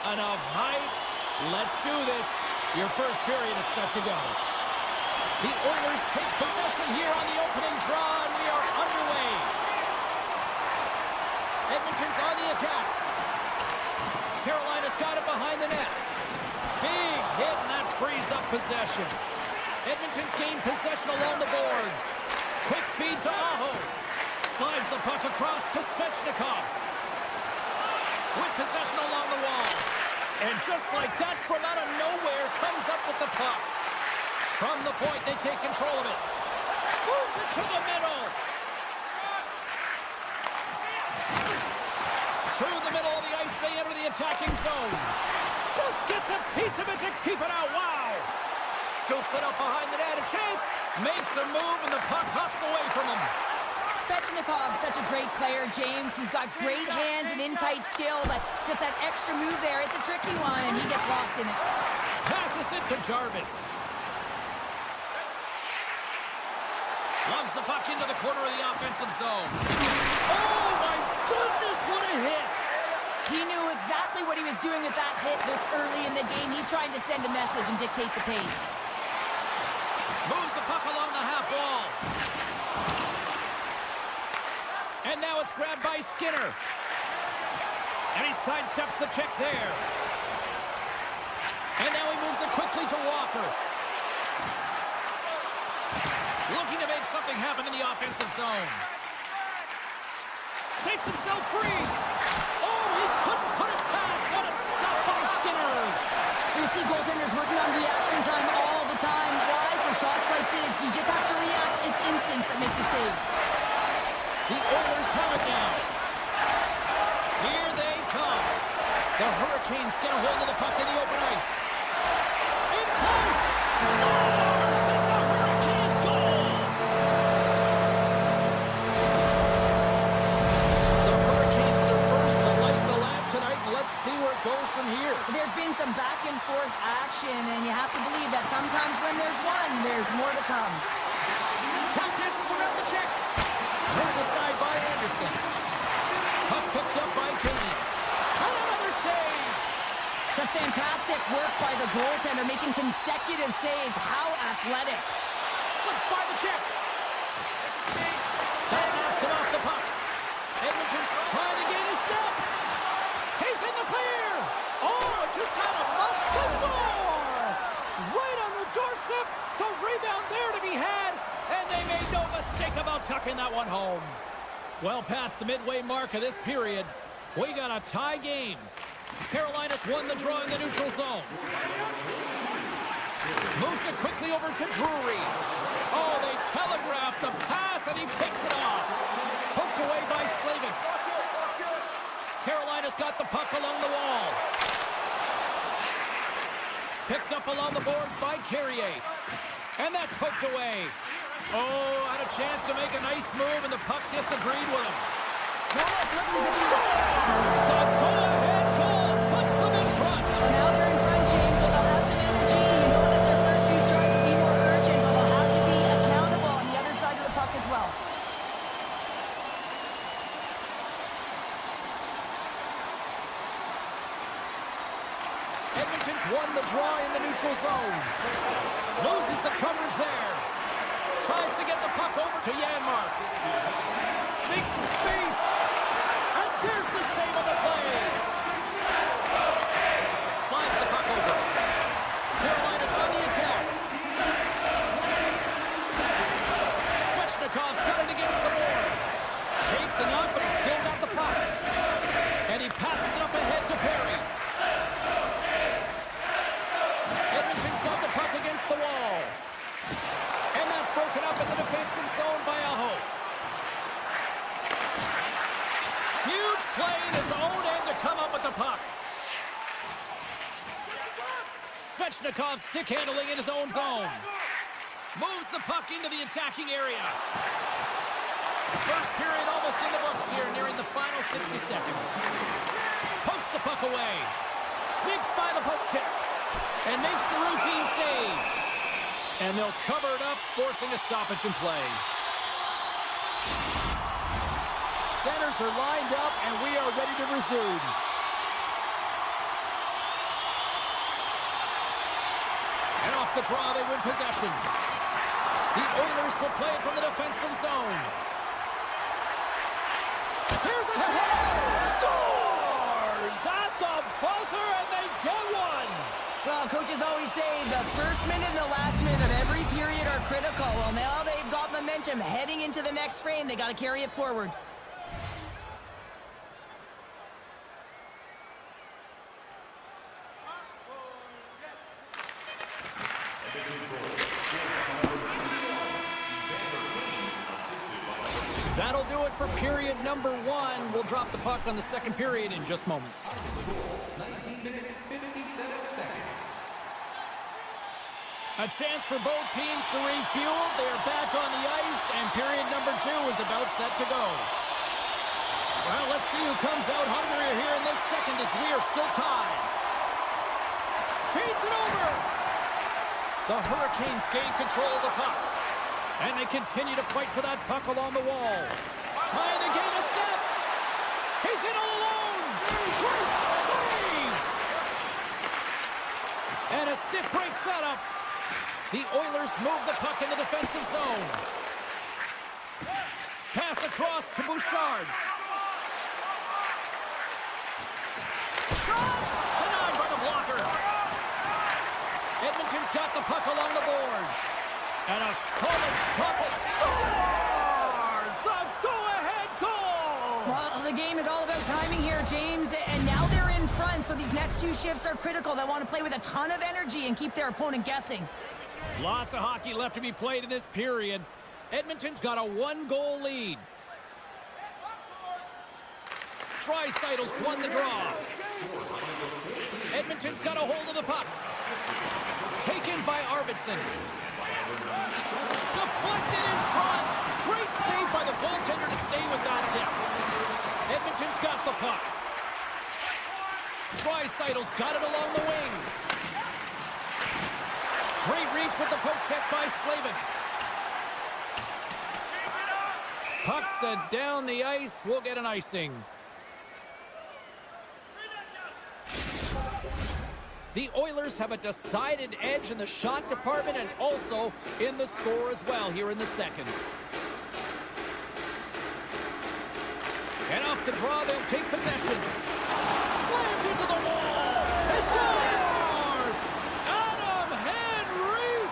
Enough hype. Let's do this. Your first period is set to go. The Oilers take possession here on the opening draw, and we are underway. Edmonton's on the attack. Carolina's got it behind the net. Big hit, and that frees up possession. Edmonton's gained possession along the boards. Quick feed to Aho. Slides the puck across to Svechnikov. With possession along the wall. And just like that, from out of nowhere, comes up with the puck. From the point, they take control of it. Moves it to the middle. Through the middle of the ice, they enter the attacking zone. Just gets a piece of it to keep it out. Wow. Scoops it up behind the net. A chance. Makes a move, and the puck hops away from him. Svechnikov's such a great player, James. He's got great hands and in-tight skill, but just that extra move there, it's a tricky one, and he gets lost in it. Passes it to Jarvis. Loves the puck into the corner of the offensive zone. Oh, my goodness, what a hit! He knew exactly what he was doing with that hit this early in the game. He's trying to send a message and dictate the pace. Moves the puck along the half wall. And now it's grabbed by Skinner. And he sidesteps the check there. And now he moves it quickly to Walker. Looking to make something happen in the offensive zone. Shakes himself free. Oh, he couldn't put it past. What a stop by Skinner. You see goaltenders working on reaction time all the time. Why? For shots like this, you just have to react. It's instincts that make the save. The Oilers have it now. Here they come. The Hurricanes get a hold of the puck in the open ice. In close. Scores! It's a Hurricanes goal! The Hurricanes are first to light the lamp tonight. Let's see where it goes from here. There's been some back and forth action, and you have to believe that sometimes when there's one, there's more to come. Tap dances around the check. Turned aside by Anderson. Puck picked up by Kane. And another save. Just fantastic work by the goaltender, making consecutive saves. How athletic. Slips by the check. That knocks him off the puck. Edmonton's trying to gain a step. He's in the clear. Oh, just kind of much to score. Right on the doorstep. The rebound there to be had. And they made no mistake about tucking that one home. Well past the midway mark of this period, we got a tie game. Carolina's won the draw in the neutral zone. Moves it quickly over to Drury. Oh, they telegraphed the pass, and he picks it off. Poked away by Slavin. Carolina's got the puck along the wall. Picked up along the boards by Carrier. And that's poked away. Oh, had a chance to make a nice move, and the puck disagreed with him. Scores! The go-ahead goal puts them in front. Now they're in front, James, so they'll have some energy. You know that their first few strikes will be more urgent, but they'll have to be accountable on the other side of the puck as well. Edmonton's won the draw in the neutral zone. Loses the coverage there. Tries to get the puck over to Janmark. Makes some space. And there's the save of the play. Slides the puck over. Carolina's on the attack. Svechnikov's got it against the boards. Takes it up, but he's still got the puck. And he passes it up ahead to Perry. Edmonton's got the puck against the wall. And that's broken up in the defensive zone by Aho. Huge play in his own end to come up with the puck. Svechnikov stick handling in his own zone. Moves the puck into the attacking area. First period almost in the books here, nearing the final 60 seconds. Pokes the puck away. Sneaks by the poke check. And makes the routine save. And they'll cover it up, forcing a stoppage in play. Centers are lined up, and we are ready to resume. the draw, they win possession. The Oilers will play it from the defensive zone. Here's a chance! Scores at the buzzer, and they get one! Well, coaches always say the first minute and the last minute of every period are critical. Well, now they've got momentum heading into the next frame. They got to carry it forward. That'll do it for period number 1. We'll drop the puck on the second period in just moments. 19 minutes, 57 seconds. A chance for both teams to refuel. They're back on the ice, and period number 2 is about set to go. Well, let's see who comes out hungrier here in this second as we are still tied. Feeds it over! The Hurricanes gain control of the puck. And they continue to fight for that puck along the wall. Trying to gain a step. He's in all alone. Great save! And a stick breaks that up. The Oilers move the puck in the defensive zone. Pass across to Bouchard. Shot! Denied by the blocker. Edmonton's got the puck along the boards. And a solid stop. Scores! The go-ahead goal! Well, the game is all about timing here, James. And now they're in front, so these next 2 shifts are critical. They want to play with a ton of energy and keep their opponent guessing. Lots of hockey left to be played in this period. Edmonton's got a 1-goal lead. Draisaitl's won the draw. Edmonton's got a hold of the puck. Taken by Arvidsson. Deflected in front. Great save by the goaltender to stay with that tip. Edmonton's got the puck. Draisaitl's got it along the wing. Great reach with the poke check by Slavin. Puck sent down the ice. We'll get an icing. The Oilers have a decided edge in the shot department and also in the score as well here in the second. And off the draw, they'll take possession. Slammed into the wall. He scores! Adam Henrique!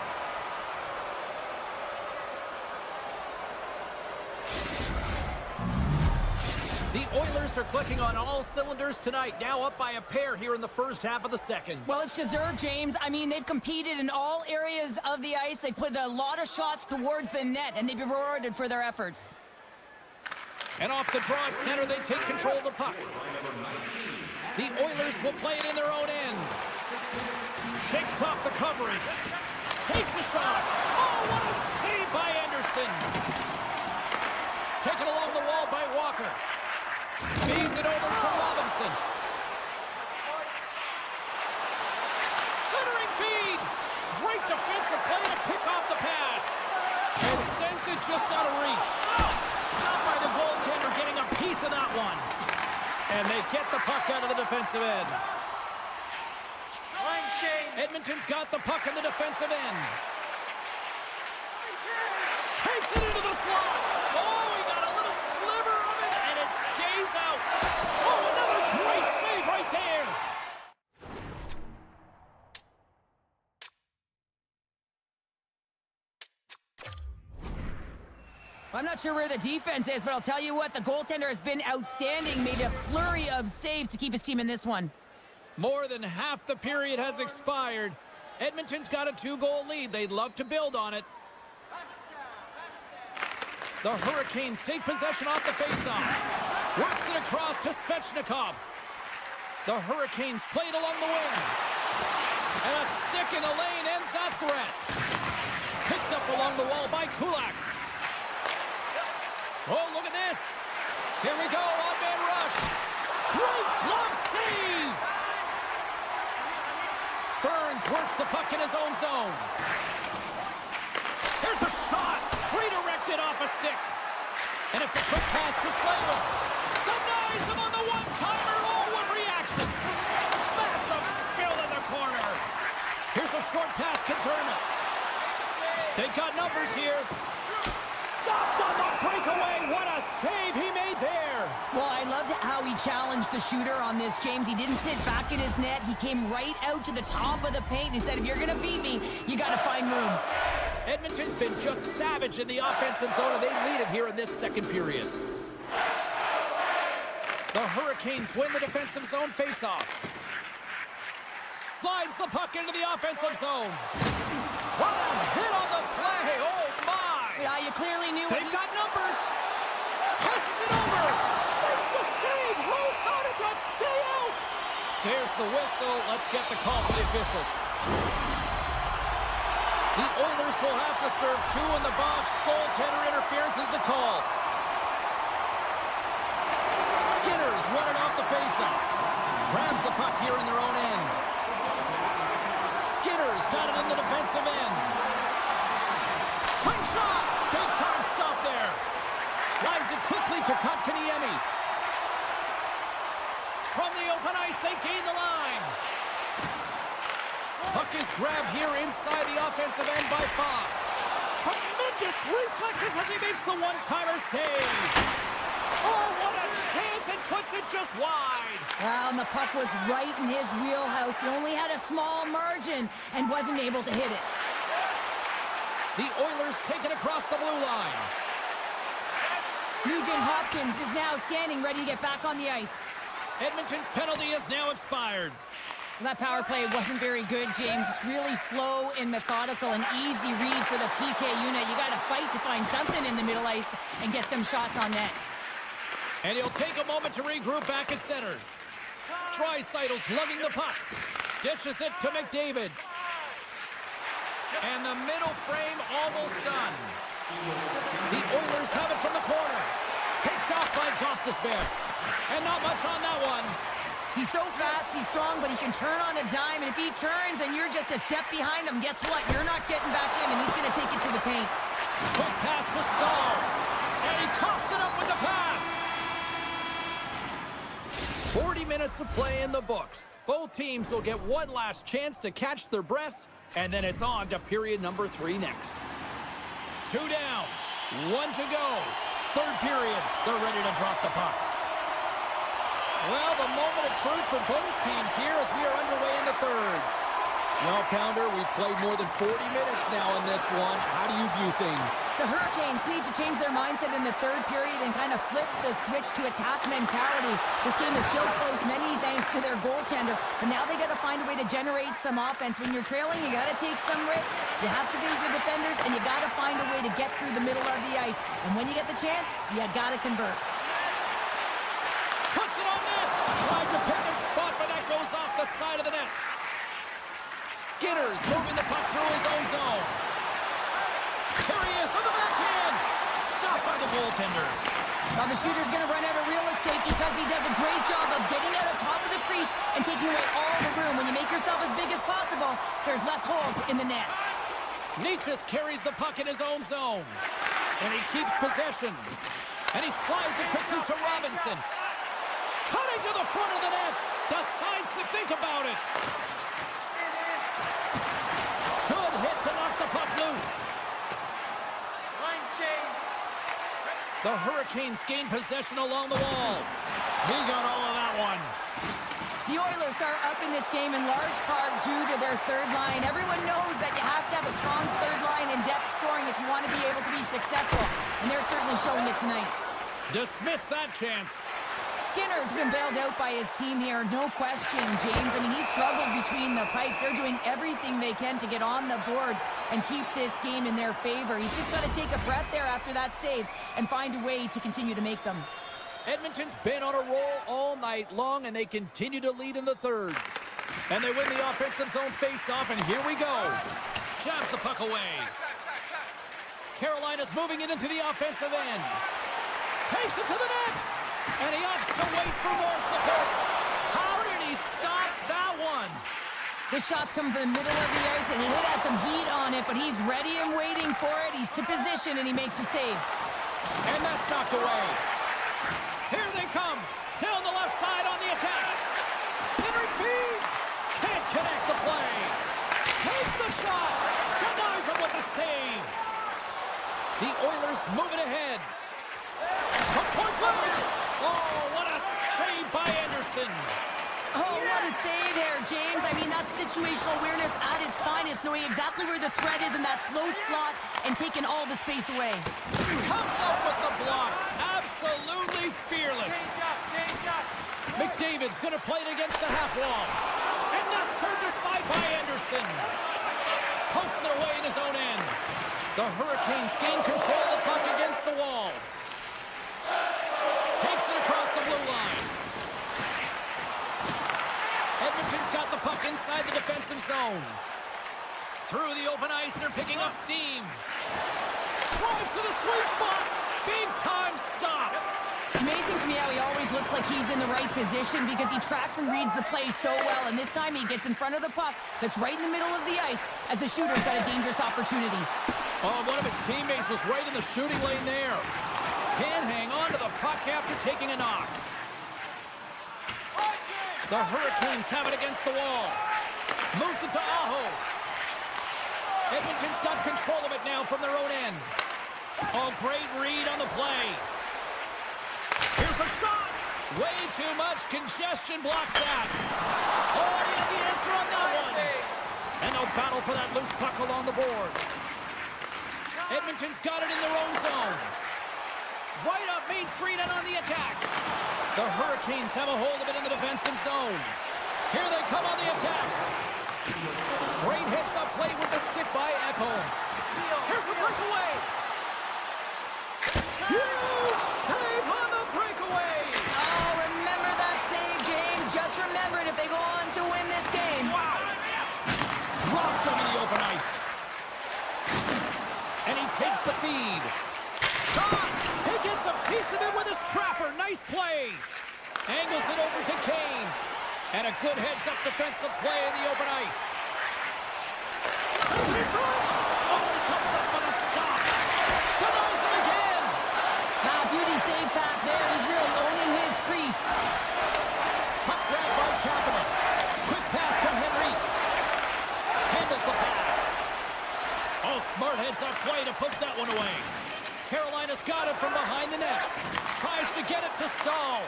The Oilers are clicking on all cylinders tonight, now up by a pair here in the first half of the second. Well, it's deserved, James. I mean, they've competed in all areas of the ice. They put a lot of shots towards the net, and they've been rewarded for their efforts. And off the draw at center, they take control of the puck. The Oilers will play it in their own end. Shakes off the coverage. Takes a shot. Oh, what a save by Anderson. Taken along the wall by Walker. Feeds it over to Robinson. Centering feed. Great defensive play to pick off the pass. And sends it just out of reach. Stopped by the goaltender, getting a piece of that one. And they get the puck out of the defensive end. Edmonton's got the puck in the defensive end. Takes it into the slot. Oh, he got a little sliver of it, and it stays out. Oh, another great save right there. I'm not sure where the defense is, but I'll tell you what, the goaltender has been outstanding, made a flurry of saves to keep his team in this one. More than half the period has expired. Edmonton's got a 2-goal lead. They'd love to build on it. The Hurricanes take possession off the faceoff. Works it across to Svechnikov. The Hurricanes play it along the wing. And a stick in the lane ends that threat. Picked up along the wall by Kulak. Oh, look at this. Here we go, odd-man rush. Great glove save. Burns works the puck in his own zone. Here's a shot. Redirected off a stick. And it's a quick pass to Slavin. Denies him on the one-timer. Oh, what reaction. Massive spill in the corner. Here's a short Short pass can turn it. They got numbers here. Stopped on the breakaway. What a save he made there. Well, I loved how he challenged the shooter on this, James. He didn't sit back in his net. He came right out to the top of the paint and said, if you're going to beat me, you got to find room. Edmonton's been just savage in the offensive zone, and they lead it here in this second period. The Hurricanes win the defensive zone faceoff. Slides the puck into the offensive zone. What a hit on the play. Oh, my. Yeah, you clearly knew. They've got numbers. Passes it over. Makes the save. Oh, how did that stay out? There's the whistle. Let's get the call for the officials. The Oilers will have to serve 2 in the box. Goaltender interference is the call. Skinner's running off the faceoff. Grabs the puck here in their own end. Skinner's got it in the defensive end. Quick shot. Big time stop there. Slides it quickly to Kotkaniemi. From the open ice, they gain the line. Puck is grabbed here inside the offensive end by Fost. Tremendous reflexes as he makes the one-timer save. Oh, what a chance, and puts it just wide. Wow, and the puck was right in his wheelhouse. He only had a small margin and wasn't able to hit it. The Oilers take it across the blue line. Nugent Hopkins is now standing ready to get back on the ice. Edmonton's penalty is now expired. That power play wasn't very good, James. It's really slow and methodical, an easy read for the PK unit. You got to fight to find something in the middle ice and get some shots on net. And he'll take a moment to regroup back at center. Draisaitl's lugging the puck. Dishes it to McDavid. And the middle frame almost done. The Oilers have it from the corner. Picked off by Gostisbehere. And not much on that one. He's so fast, he's strong, but he can turn on a dime. And if he turns and you're just a step behind him, guess what? You're not getting back in, and he's going to take it to the paint. Quick pass to Stahl. And he coughs it up with the pass. 40 minutes of play in the books. Both teams will get one last chance to catch their breaths, and then it's on to period number 3 next. 2 down, 1 to go. Third period, they're ready to drop the puck. Well, the moment of truth for both teams here as we are underway in the third. Well, Pounder, we've played more than 40 minutes now in this one. How do you view things? The Hurricanes need to change their mindset in the third period and kind of flip the switch to attack mentality. This game is still close, many thanks to their goaltender, but now they got to find a way to generate some offense. When you're trailing, you got to take some risks. You have to be good defenders, and you got to find a way to get through the middle of the ice. And when you get the chance, you got to convert. Puts it on net. Tried to pick a spot, but that goes off the side of the net. Skinner's moving the puck through his own zone. Here he is on the backhand. Stopped by the goaltender. Well, the shooter's going to run out of real estate because he does a great job of getting out of top of the crease and taking away all the room. When you make yourself as big as possible, there's less holes in the net. Necas carries the puck in his own zone. And he keeps possession. And he slides it quickly to Robinson. Cutting to the front of the net. Decides to think about it. Good hit to knock the puck loose. Line change. The Hurricanes gain possession along the wall. He got all of that one. The Oilers are up in this game in large part due to their third line. Everyone knows that you have to have a strong third line and depth scoring if you want to be able to be successful. And they're certainly showing it tonight. Dismiss that chance. Skinner's been bailed out by his team here, no question, James. I mean, he struggled between the pipes. They're doing everything they can to get on the board and keep this game in their favor. He's just got to take a breath there after that save and find a way to continue to make them. Edmonton's been on a roll all night long, and they continue to lead in the third. And they win the offensive zone face-off, and here we go. Jabs the puck away. Carolina's moving it into the offensive end. Takes it to the net. And he opts to wait for more support. How did he stop that one? This shot's coming from the middle of the ice, and it has some heat on it, but he's ready and waiting for it. He's to position, and he makes the save. And that's knocked away. Here they come. Down the left side on the attack. Centering feed. Can't connect the play. Takes the shot. Denies him with the save. The Oilers moving ahead. From point blank. Oh, what a save by Anderson. Oh, what a save there, James. I mean, that's situational awareness at its finest, knowing exactly where the threat is in that slow slot and taking all the space away. Comes up with the block. Absolutely fearless. Change up. McDavid's going to play it against the half wall. And that's turned aside by Anderson. Pokes it away in his own end. The Hurricanes gain control of the puck against the wall. Takes it across the blue line. Edmonton's got the puck inside the defensive zone. Through the open ice, they're picking up steam. Drives to the sweet spot. Big time stop. Amazing to me how he always looks like he's in the right position because he tracks and reads the play so well, and this time he gets in front of the puck that's right in the middle of the ice as the shooter's got a dangerous opportunity. Oh, one of his teammates was right in the shooting lane there. Can't hang on to the puck after taking a knock. The Hurricanes have it against the wall. Moves it to Aho. Edmonton's got control of it now from their own end. Oh, great read on the play. Here's a shot. Way too much congestion blocks that. Oh, he had the answer on that one. And they'll battle for that loose puck along the boards. Edmonton's got it in their own zone. Right up Main Street and on the attack. The Hurricanes have a hold of it in the defensive zone. Here they come on the attack. Great heads-up play with the stick by Echo. Here's a breakaway. Huge save on the breakaway. Oh, remember that save, James. Just remember it if they go on to win this game. Wow. Dropped him in the open ice. And he takes the feed. Shot. He gets a piece of it with his trapper. Nice play. Angles it over to Kane. And a good heads-up defensive play in the open ice. Sends it in front. Oh, he comes up with a stop. Denies him again. Now, beauty save back there. He's really owning his crease. Puck grab by Kapanen. Quick pass to Henrique. Handles the pass. Oh, smart heads-up play to poke that one away. Carolina's got it from behind the net. Tries to get it to Stahl.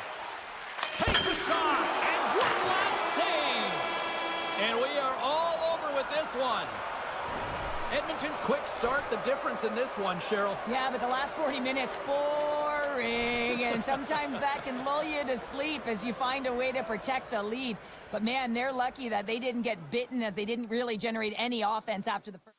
Takes a shot. And one last save. And we are all over with this one. Edmonton's quick start, the difference in this one, Cheryl. Yeah, but the last 40 minutes, boring. And sometimes that can lull you to sleep as you find a way to protect the lead. But, man, they're lucky that they didn't get bitten as they didn't really generate any offense after the first.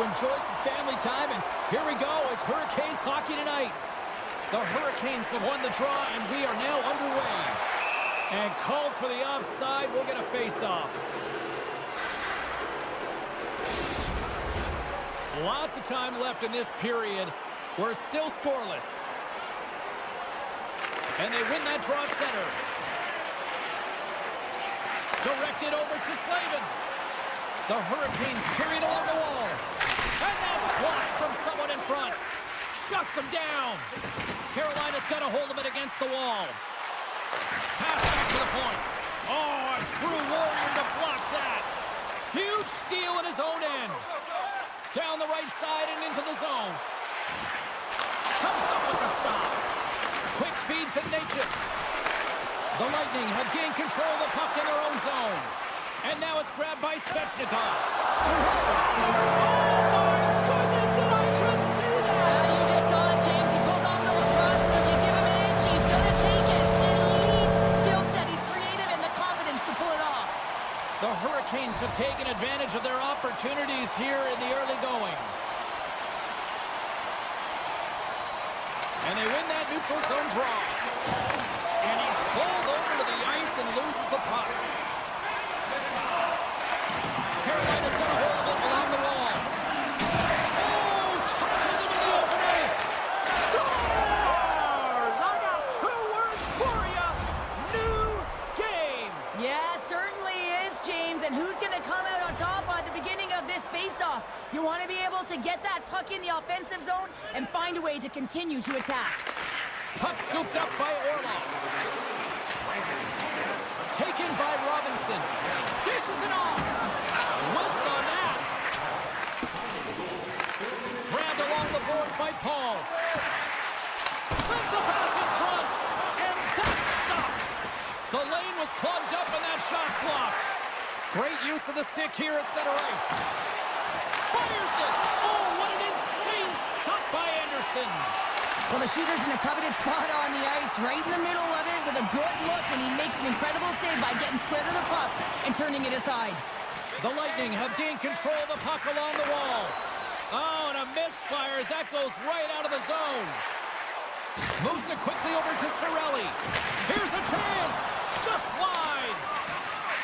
enjoy some family time, and here we go. It's Hurricanes hockey tonight. The Hurricanes have won the draw, and we are now underway. And called for the offside. We'll get a face-off. Lots of time left in this period. We're still scoreless. And they win that draw center. Directed over to Slavin. The Hurricanes carry it along the wall. And that's blocked from someone in front. Shuts him down. Carolina's got a hold of it against the wall. Pass back to the point. Oh, a true warrior to block that. Huge steal in his own end. Down the right side and into the zone. Comes up with the stop. Quick feed to Natchez. The Lightning have gained control of the puck in their own zone. And now it's grabbed by Svechnikov. Oh my goodness, did I just see that? You just saw it, James. He pulls on the lacrosse move. You give him an inch, he's going to take it. Elite skill set. He's creative and the confidence to pull it off. The Hurricanes have taken advantage of their opportunities here in the early going. And they win that neutral zone draw. And he's pulled over to the ice and loses the puck. Carolina's got a hold of it along the wall. Oh, touches him in the open ice. Scores! I got 2 words for you. New game. Yeah, certainly is, James. And who's going to come out on top at the beginning of this face-off? You want to be able to get that puck in the offensive zone and find a way to continue to attack. Puck scooped up by Orlov. Taken by Robinson. Dishes it off. Whiffs on that. Grabbed along the boards by Paul. Sends a pass in front. And that's stopped. The lane was plugged up and that shot's blocked. Great use of the stick here at center ice. Fires it. Oh, what an insane stop by Anderson. Well, the shooter's in a coveted spot on the ice, right in the middle of it with a good look, and he makes an incredible save by getting square to the puck and turning it aside. The Lightning have gained control of the puck along the wall. Oh, and a misfire as that goes right out of the zone. Moves it quickly over to Cirelli. Here's a chance. Just wide.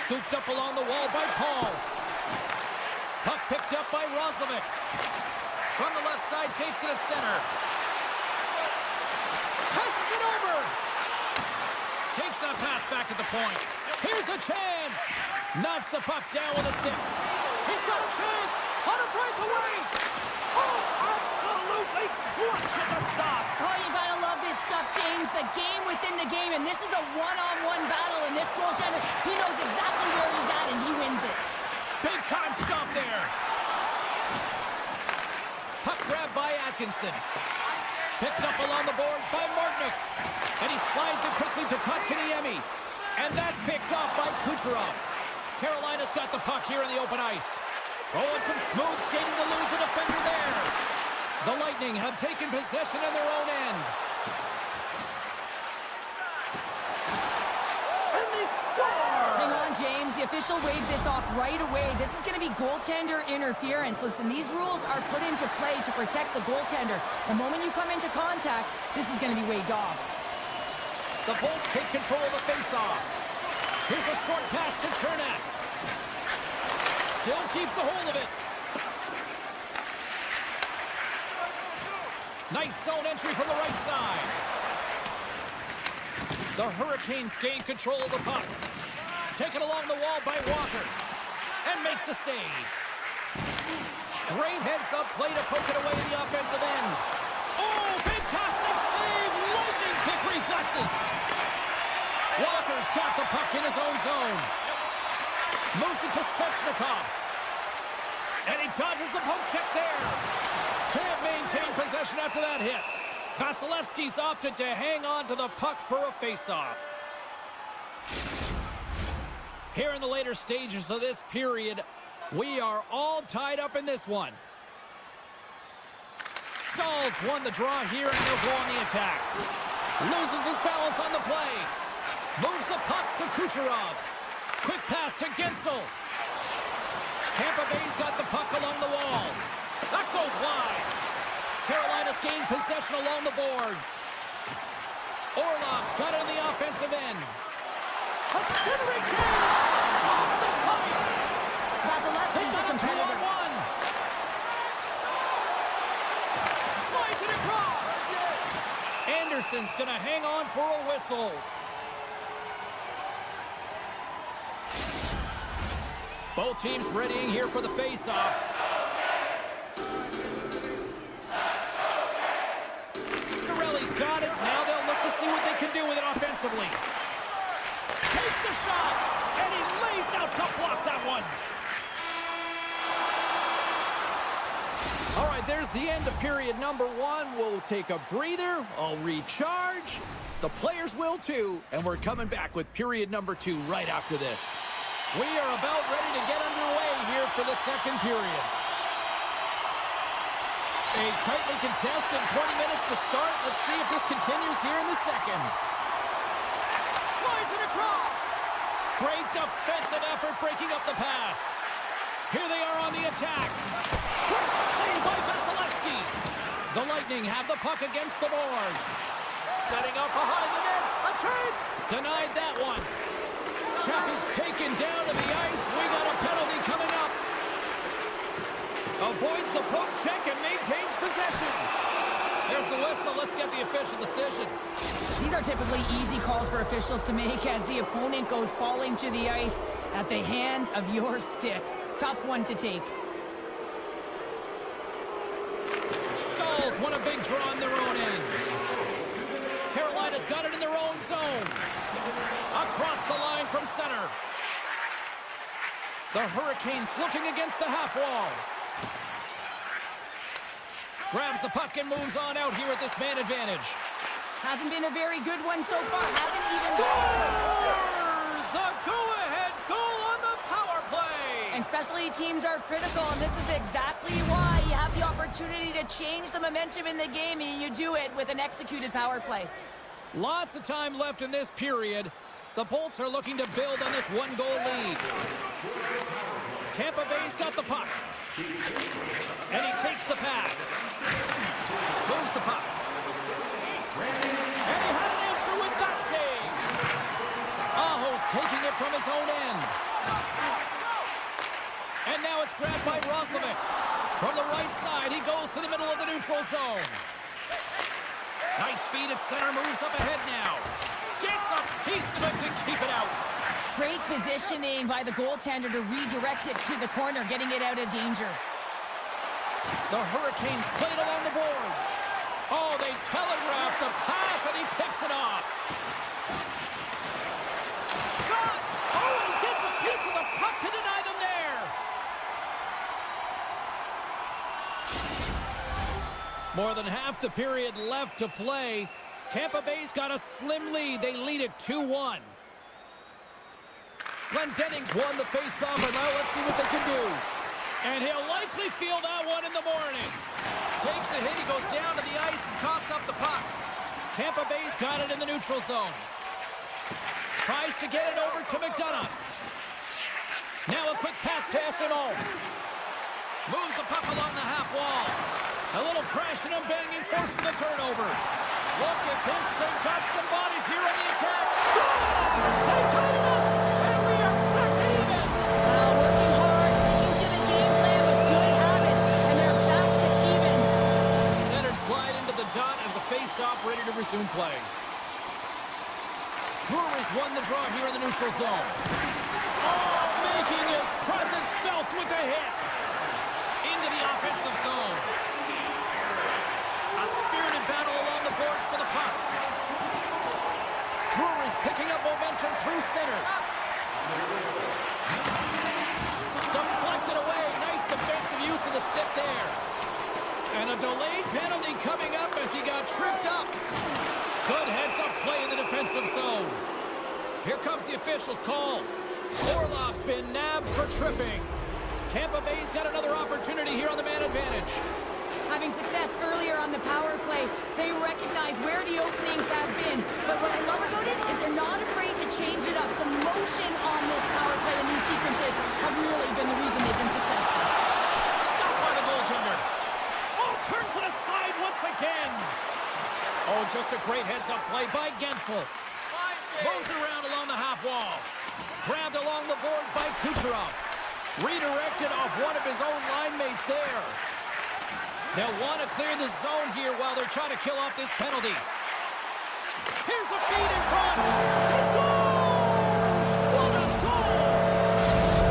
Scooped up along the wall by Paul. Puck picked up by Roslovic. From the left side, takes it to center. Passes it over. Takes that pass back at the point. Here's a chance. Knocks the puck down with a stick. He's got a chance on a breakaway. Oh, absolutely clutch at the stop. Oh, you gotta love this stuff, James. The game within the game, and this is a one-on-one battle, and this goaltender, he knows exactly where he's at, and he wins it. Big time stop there. Puck grabbed by Atkinson. Picked up along the boards by Martinook. And he slides it quickly to Kotkaniemi. And that's picked off by Kucherov. Carolina's got the puck here in the open ice. Oh, and some smooth skating to lose the defender there. The Lightning have taken possession in their own end. And they score! Hang on, James. The official waved this off right away. This is going to be goaltender interference. Listen, these rules are put into play to protect the goaltender. The moment you come into contact, this is going to be waved off. The Bolts take control of the faceoff. Here's a short pass to Chernak. Still keeps a hold of it. Nice zone entry from the right side. The Hurricanes gain control of the puck. Taken along the wall by Walker. And makes the save. Great heads-up play to poke it away in the offensive end. Oh, fantastic save! Lightning quick reflexes. Walker's got the puck in his own zone. Moves it to Svechnikov. And he dodges the poke check there. Can't maintain possession after that hit. Vasilevsky's opted to hang on to the puck for a face-off. Here in the later stages of this period, we are all tied up in this one. Staal's won the draw here, and he'll go on the attack. Loses his balance on the play. Moves the puck to Kucherov. Quick pass to Gensel. Tampa Bay's got the puck along the wall. has gained possession along the boards. Orlov's got it on the offensive end. A centering chance! Off the pipe! Vasilevsky's a competitor. One. Slides it across! Anderson's gonna hang on for a whistle. Both teams readying here for the face-off. Cirelli's got it. Now they'll look to see what they can do with it offensively. Takes a shot, and he lays out to block that one. All right, there's the end of period number one. We'll take a breather. I'll recharge. The players will too, and we're coming back with period number two right after this. We are about ready to get underway here for the second period. A tightly contested 20 minutes to start. Let's see if this continues here in the second. Slides it across. Great defensive effort breaking up the pass. Here they are on the attack. Great save by Vasilevsky. The Lightning have the puck against the boards. Setting up behind the net. A chance. Denied that one. Chaffee's taken down to the ice. We got a penalty coming up. Avoids the poke check and maintains possession. There's the whistle. Let's get the official decision. These are typically easy calls for officials to make as the opponent goes falling to the ice at the hands of your stick. Tough one to take. Stalls won a big draw on their own end. Carolina's got it in their own zone. Across the line from center. The Hurricanes looking against the half wall. Grabs the puck and moves on out here at this man advantage. Hasn't been a very good one so far. Haven't even... Scores the go-ahead goal on the power play! And specialty teams are critical, and this is exactly why you have the opportunity to change the momentum in the game, and you do it with an executed power play. Lots of time left in this period. The Bolts are looking to build on this one-goal lead. Tampa Bay's got the puck. And he takes the pass. Moves the puck. And he had an answer with that save. Aho's taking it from his own end. And now it's grabbed by Roslovic. From the right side, he goes to the middle of the neutral zone. Nice feed at center, moves up ahead now. Gets a piece of it to keep it out. Great positioning by the goaltender to redirect it to the corner, getting it out of danger. The Hurricanes played along the boards. Oh, they telegraphed the pass, and he picks it off. Shot! Oh, he gets a piece of the puck to deny them there. More than half the period left to play. Tampa Bay's got a slim lead. They lead it 2-1. Glendening's won the face-off, and now let's see what they can do. And he'll likely feel that one in the morning. Takes a hit, he goes down to the ice and coughs up the puck. Tampa Bay's got it in the neutral zone. Tries to get it over to McDonough. Now a quick pass to SMO. Moves the puck along the half wall. A little crashing and banging forces the turnover. Look at this, they've got some bodies here on the attack. Scores! They tie it up, and we are back to even. Working hard, sticking to the game plan with good habits, and they're back to evens. Centers glide into the dot as the face-off ready to resume play. Brewers won the draw here in the neutral zone. Oh, making his presence felt with the hit. Into the offensive zone. A spirited battle along the boards for the puck. Brewers picking up momentum through center. Deflected away. Nice defensive use of the stick there. And a delayed penalty coming up as he got tripped up. Good heads-up play in the defensive zone. Here comes the official's call. Orlov's been nabbed for tripping. Tampa Bay's got another opportunity here on the man advantage. Having success earlier on the power play, they recognize where the openings have been. But what I love about it is they're not afraid to change it up. The motion on this power play and these sequences have really been the reason they've been successful. Stopped by the goaltender. Oh, turns it aside once again. just a great heads-up play by Gensel. Moves it around along the half wall. Grabbed along the boards by Kucherov. Redirected off one of his own line mates there. They'll want to clear the zone here while they're trying to kill off this penalty. Here's a feed in front. He scores! What a goal!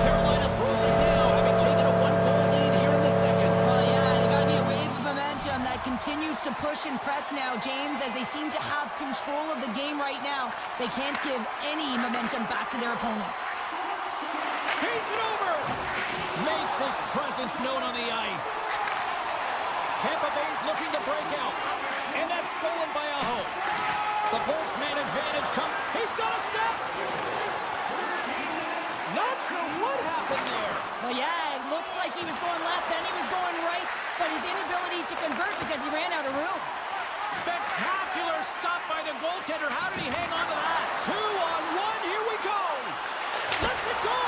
Carolina's rolling now, having taken a one-goal lead here in the second. Well, yeah, they got to be a wave of momentum that continues to push and press now, James, as they seem to have control of the game right now. They can't give any momentum back to their opponent. Feeds it over. Makes his presence known on the ice. Tampa Bay's looking to break out. And that's stolen by Aho. The Boltzmann advantage comes. He's got a step. Not sure what happened there. Well, yeah, it looks like he was going left, then he was going right, but his inability to convert because he ran out of room. Spectacular stop by the goaltender. How did he hang on to that? 2-on-1. Here we go. Let's it go.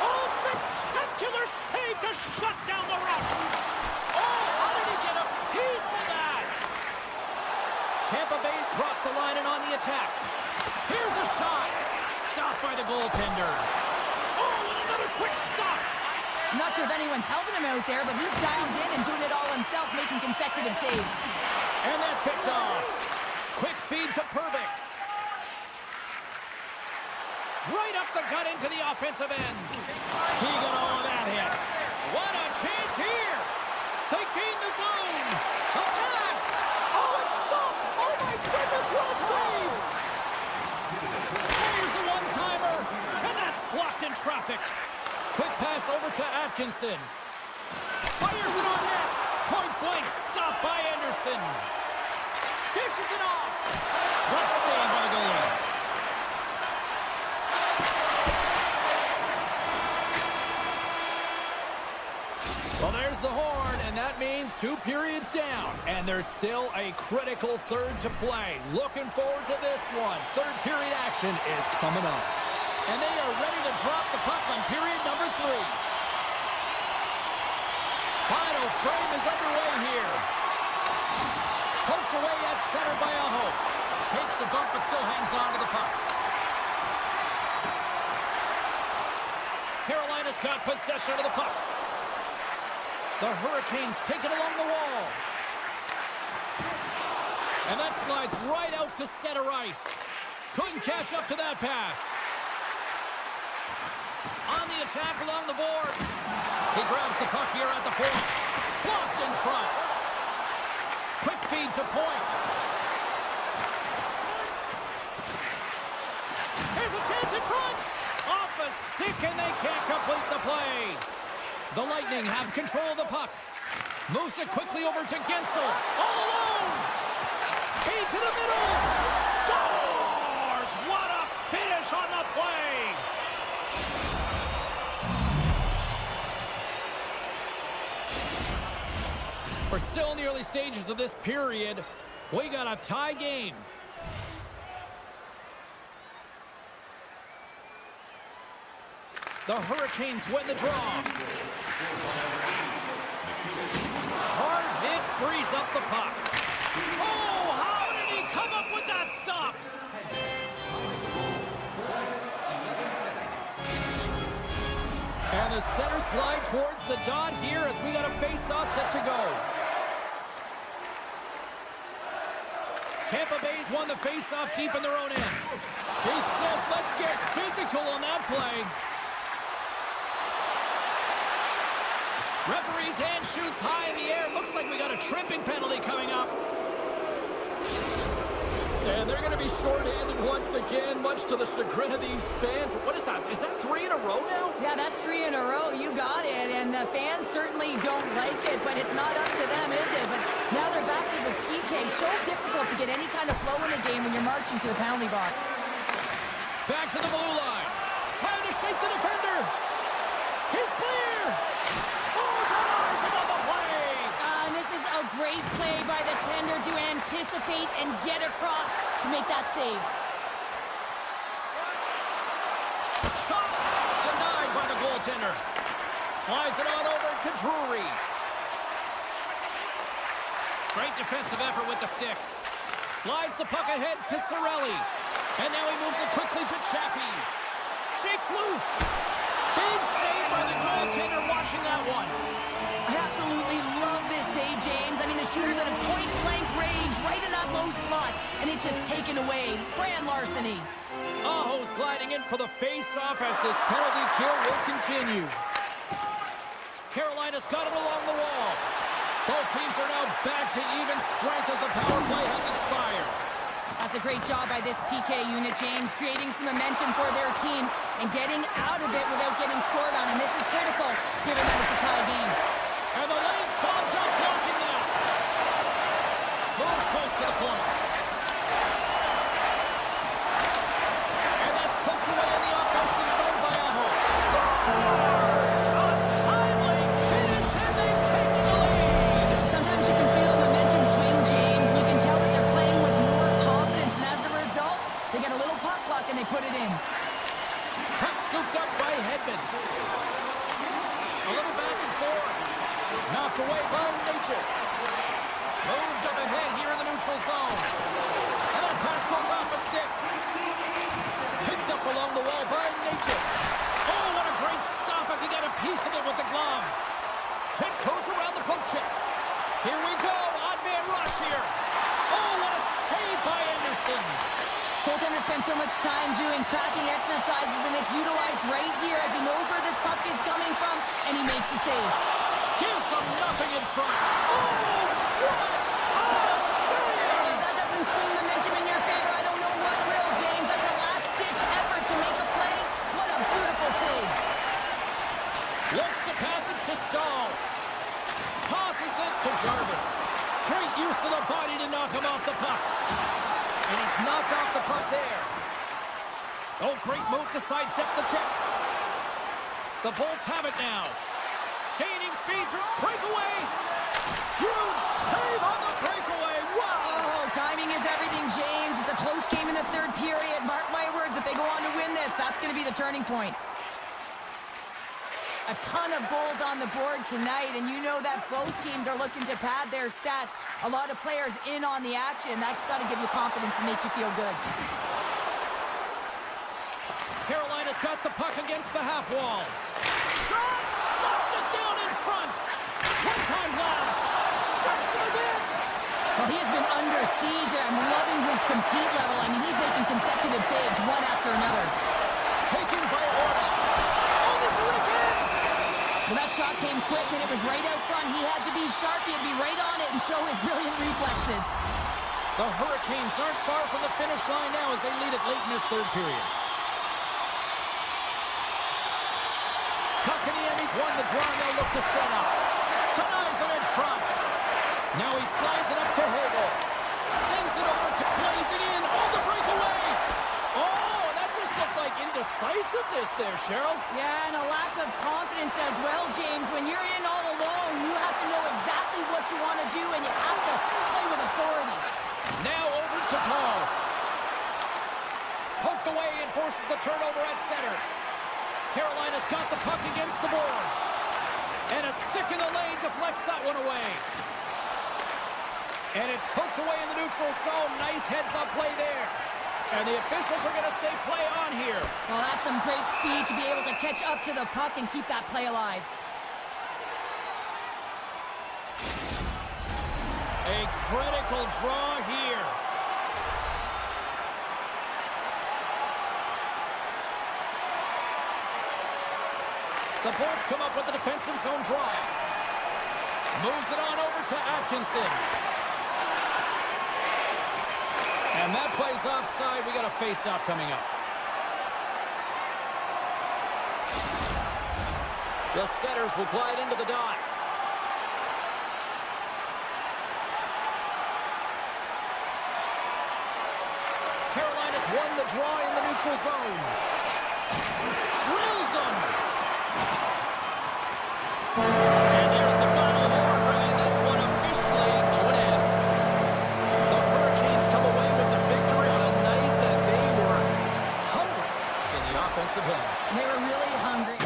Oh, spectacular save to shut down the rush. Oh, how did he get a piece of that? Tampa Bay's crossed the line and on the attack. Here's a shot. Stopped by the goaltender. Oh, and another quick stop. I'm not sure if anyone's helping him out there, but he's dialed in and doing it all himself, making consecutive saves. And that's picked off. Quick feed to Perbix. Right up the gut into the offensive end. He got all of that hit. What a chance here. They gain the zone. A pass. Oh, it's stopped. Oh, my goodness, what a save. Here's the one-timer. And that's blocked in traffic. Quick pass over to Atkinson. Fires it on net. Point blank stopped by Anderson. Dishes it off. Clutch save by the goalie. Well, there's the horn, and that means 2 periods down. And there's still a critical third to play. Looking forward to this one. Third period action is coming up. And they are ready to drop the puck on period number 3. Final frame is underway here. Poked away at center by Aho. Takes a bump but still hangs on to the puck. Carolina's got possession of the puck. The Hurricanes take it along the wall. And that slides right out to center ice. Couldn't catch up to that pass. On the attack along the boards. He grabs the puck here at the point. Blocked in front. Quick feed to point. Here's a chance in front. Off a stick and they can't complete the play. The Lightning have control of the puck. Moves it quickly over to Gensel. All alone. Feed to the middle. Scores! What a finish on the play. We're still in the early stages of this period. We got a tie game. The Hurricanes win the draw. Hard hit frees up the puck. Oh, how did he come up with that stop? And the centers glide towards the dot here as we got a face-off set to go. Tampa Bay's won the face-off deep in their own end. He says, let's get physical on that play. Referee's hand shoots high in the air. Looks like we got a tripping penalty coming up. And they're going to be shorthanded once again, much to the chagrin of these fans. What is that? Is that 3 in a row now? Yeah, that's 3 in a row. You got it. And the fans certainly don't like it, but it's not up to them, is it? But now they're back to the PK. So difficult to get any kind of flow in a game when you're marching to the penalty box. Back to the blue line. Trying to shake the defender. He's clear. Oh, denies him on the play. And this is a great play by the tender to anticipate and get across to make that save. Shot denied by the goaltender. Slides it on over to Drury. Great defensive effort with the stick. Slides the puck ahead to Cirelli. And now he moves it quickly to Chaffee. Shakes loose. Big save by the goaltender, washing that one. I absolutely love this save, James. I mean, the shooter's at a point-blank range, right in that low slot, and it's just taken away. Grand larceny. Aho's gliding in for the face-off as this penalty kill will continue. Carolina's got it along the wall. Both teams are now back to even strength as the power play has expired. That's a great job by this PK unit, James, creating some momentum for their team and getting out of it without getting scored on. And this is critical, given that it's a tie game. And the lane's clogged up, blocking that. Moves close to the corner. And that's poked away in the offensive zone by Aho. Scores! A timely finish, and they've taken the lead. Sometimes you can feel a momentum swing, James, and you can tell that they're playing with more confidence. And as a result, they get a little puck luck and they put it in. Puck scooped up by Hedman. A little back and forth. Knocked away by Natchez. Moved up ahead here in the neutral zone. And that pass goes off a stick. Picked up along the wall by Natchez. Oh, what a great stop as he got a piece of it with the glove. Tick goes around the poke check. Here we go. Odd man rush here. Oh, what a save by Anderson. Goaltender spends so much time doing tracking exercises, and it's utilized right here as he knows where this puck is coming from, and he makes the save. Gives them nothing in front. Oh, what a save! That doesn't swing the momentum in your favor. I don't know what will, James. That's a last-ditch effort to make a play. What a beautiful save. Looks to pass it to Stahl. Passes it to Jarvis. Great use of the body to knock him off the puck. And he's knocked off the puck there. Oh, great move to sidestep the check. The Bolts have it now. Gaining speed through breakaway. Huge save on the breakaway. Wow! Oh, timing is everything, James. It's a close game in the third period. Mark my words, if they go on to win this, that's going to be the turning point. A ton of goals on the board tonight, and you know that both teams are looking to pad their stats. A lot of players in on the action. That's got to give you confidence and make you feel good. Carolina's got the puck against the half wall. Shot! Knocks it down in front. One-time blast. Stuffs it again. Well, he has been under siege. I'm loving his compete level. I mean, he's making consecutive saves one after another. Taken by Orlov. Oh, they do it again. Well, that shot came quick, and it was right out front. He had to be sharp. He had to be right on it and show his brilliant reflexes. The Hurricanes aren't far from the finish line now as they lead it late in this third period. Kotkaniemi's won the draw, and they'll look to set up. Denies him in front. Now he slides it up to Hagel. Sends it over to plays it in on the breakaway. Oh, that just looked like indecisiveness there, Cheryl. Yeah, and a lack of confidence as well, James. When you're in all alone, you have to know exactly what you want to do, and you have to play with authority. Now over to Paul. Poked away and forces the turnover at center. Carolina's got the puck against the boards. And a stick in the lane deflects that one away. And it's poked away in the neutral zone. Nice heads-up play there. And the officials are going to say play on here. Well, that's some great speed to be able to catch up to the puck and keep that play alive. A critical draw here. The Bolts come up with the defensive zone draw. Moves it on over to Atkinson. And that plays offside. We got a face-off coming up. The setters will glide into the dot. Carolina's won the draw in the neutral zone. Drills them. And there's the final horn, bringing this one officially to an end. The Hurricanes come away with the victory on a night that they were hungry in the offensive end. They were really hungry.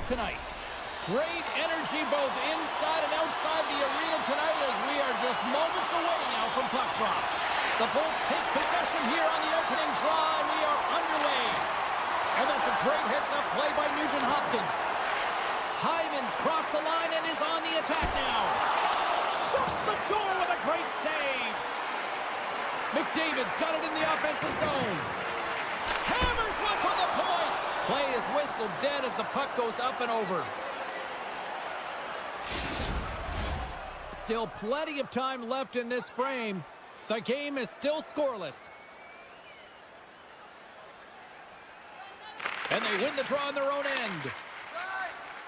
Tonight. Great energy both inside and outside the arena tonight as we are just moments away now from puck drop. The Bolts take possession here on the opening draw and we are underway. And that's a great heads-up play by Nugent Hopkins. Hyman's crossed the line and is on the attack now. Shuts the door with a great save. McDavid's got it in the offensive zone. Hammers one from the point. Play is whistled dead as the puck goes up and over. Still plenty of time left in this frame. The game is still scoreless. And they win the draw on their own end.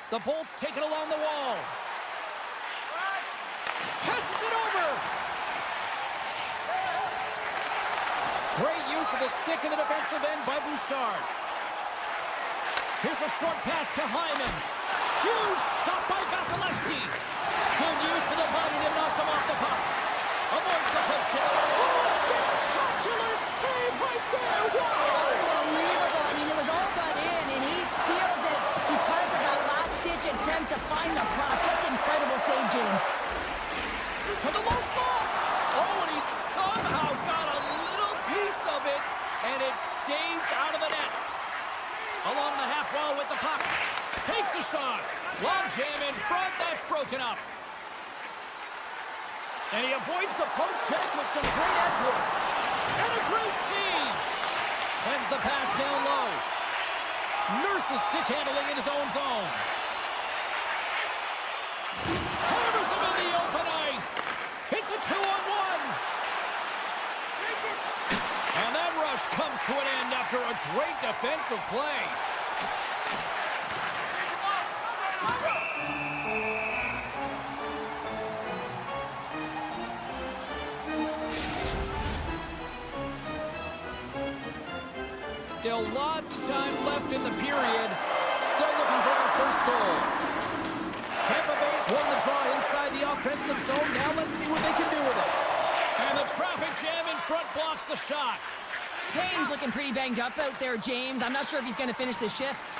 The Bolts take it along the wall. Passes it over. Great use of the stick in the defensive end by Bouchard. Here's a short pass to Hyman. Huge stop by Vasilevsky. Good use of the body to knock them off the puck. Avoids the puck check. Oh, spectacular save right there. Wow. Unbelievable. I mean, it was all but in, and he steals it because of that last-ditch attempt to find the puck. Just incredible save, James. To the low slot. Oh, and he somehow got a little piece of it, and it stays out of the net. Along the half wall with the puck. Takes a shot. Long jam in front. That's broken up. And he avoids the poke check with some great edge work. And a great save. Sends the pass down low. Nurses stick handling in his own zone. Hammers him in the open ice. It's a 2-on-1. And that rush comes to an end after a great defensive play. Still lots of time left in the period. Still looking for our first goal. Tampa Bay's won the draw inside the offensive zone. Now let's see what they can do with it. And the traffic jam in front blocks the shot. Payne's looking pretty banged up out there, James. I'm not sure if he's going to finish the shift.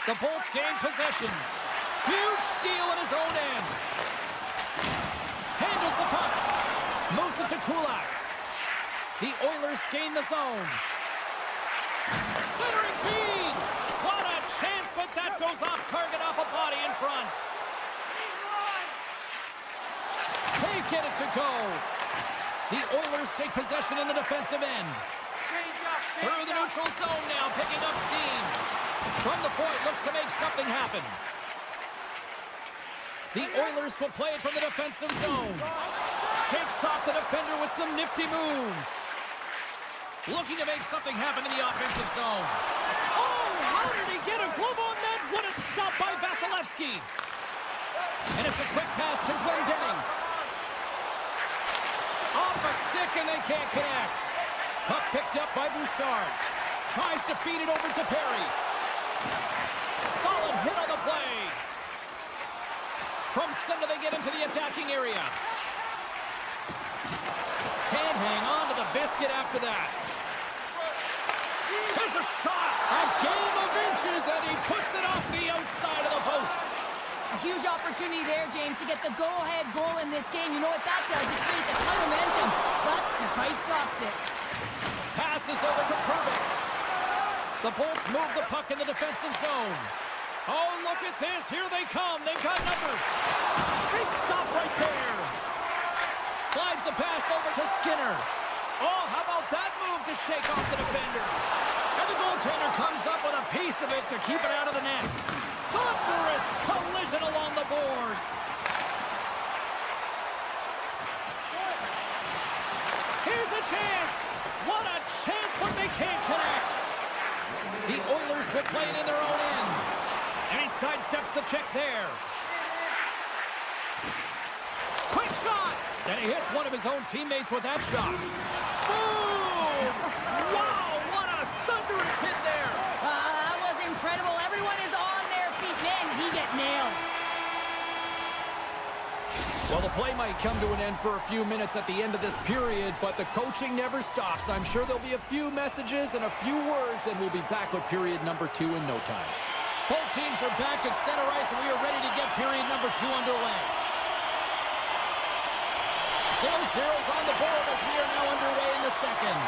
The Bolts gain possession. Huge steal at his own end. Handles the puck. Moves it to Kulak. The Oilers gain the zone. Centering feed. What a chance, but that goes off target off a body in front. They get it to go. The Oilers take possession in the defensive end. Through the neutral zone now, picking up steam. From the point, looks to make something happen. The Oilers will play it from the defensive zone. Shakes off the defender with some nifty moves. Looking to make something happen in the offensive zone. Oh, how did he get a glove on that? What a stop by Vasilevsky. And it's a quick pass to Glendening. Off a stick and they can't connect. Puck picked up by Bouchard. Tries to feed it over to Perry. Solid hit on the play. From center they get into the attacking area. Can't hang on to the biscuit after that. There's a shot. A game of inches and he puts it off the outside of the post. A huge opportunity there, James, to get the go-ahead goal in this game. You know what that does? It creates a ton of momentum, but the fight stops it. Passes over to Pervix. The Bolts move the puck in the defensive zone. Oh, look at this. Here they come. They've got numbers. Big stop right there. Slides the pass over to Skinner. Oh, how about that move to shake off the defender? And the goaltender comes up with a piece of it to keep it out of the net. Thunderous collision along the boards. a chance! What a chance, but they can't connect! The Oilers will play it in their own end. And he sidesteps the check there. Quick shot! And he hits one of his own teammates with that shot. Boom! Wow, what a thunderous hit there! That was incredible. Everyone is on their feet. Man, he get nailed. Well, the play might come to an end for a few minutes at the end of this period, but the coaching never stops. I'm sure there'll be a few messages and a few words, and we'll be back with period number 2 in no time. Both teams are back at center ice, and we are ready to get period number 2 underway. Still zeros on the board as we are now underway in the second.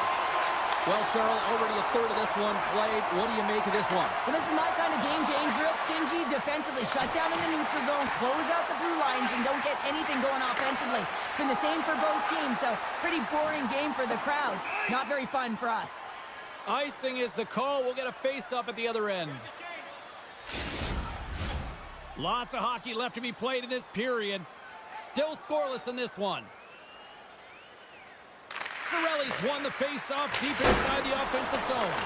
Well, Cheryl, already a third of this one played. What do you make of this one? Well, this is my kind of game, James. Real stingy defensively. Shut down in the neutral zone, close out the blue lines, and don't get anything going offensively. It's been the same for both teams, so pretty boring game for the crowd. Not very fun for us. Icing is the call. We'll get a face-up at the other end. Lots of hockey left to be played in this period. Still scoreless in this one. Cirelli's won the face-off deep inside the offensive zone.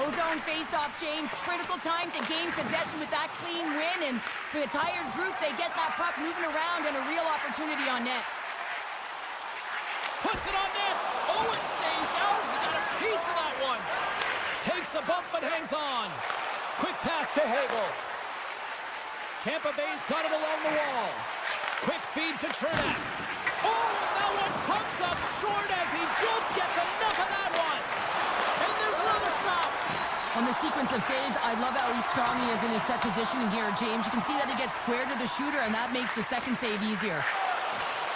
O-zone face-off, James. Critical time to gain possession with that clean win, and with a tired group, they get that puck moving around and a real opportunity on net. Puts it on net. Oh, it stays out. He got a piece of that one. Takes a bump but hangs on. Quick pass to Hagel. Tampa Bay's got it along the wall. Quick feed to Chernak. Oh, and that one pumps up short as he just gets enough of that one. And there's another stop. On the sequence of saves, I love how strong he is in his set positioning here, James. You can see that he gets square to the shooter, and that makes the second save easier.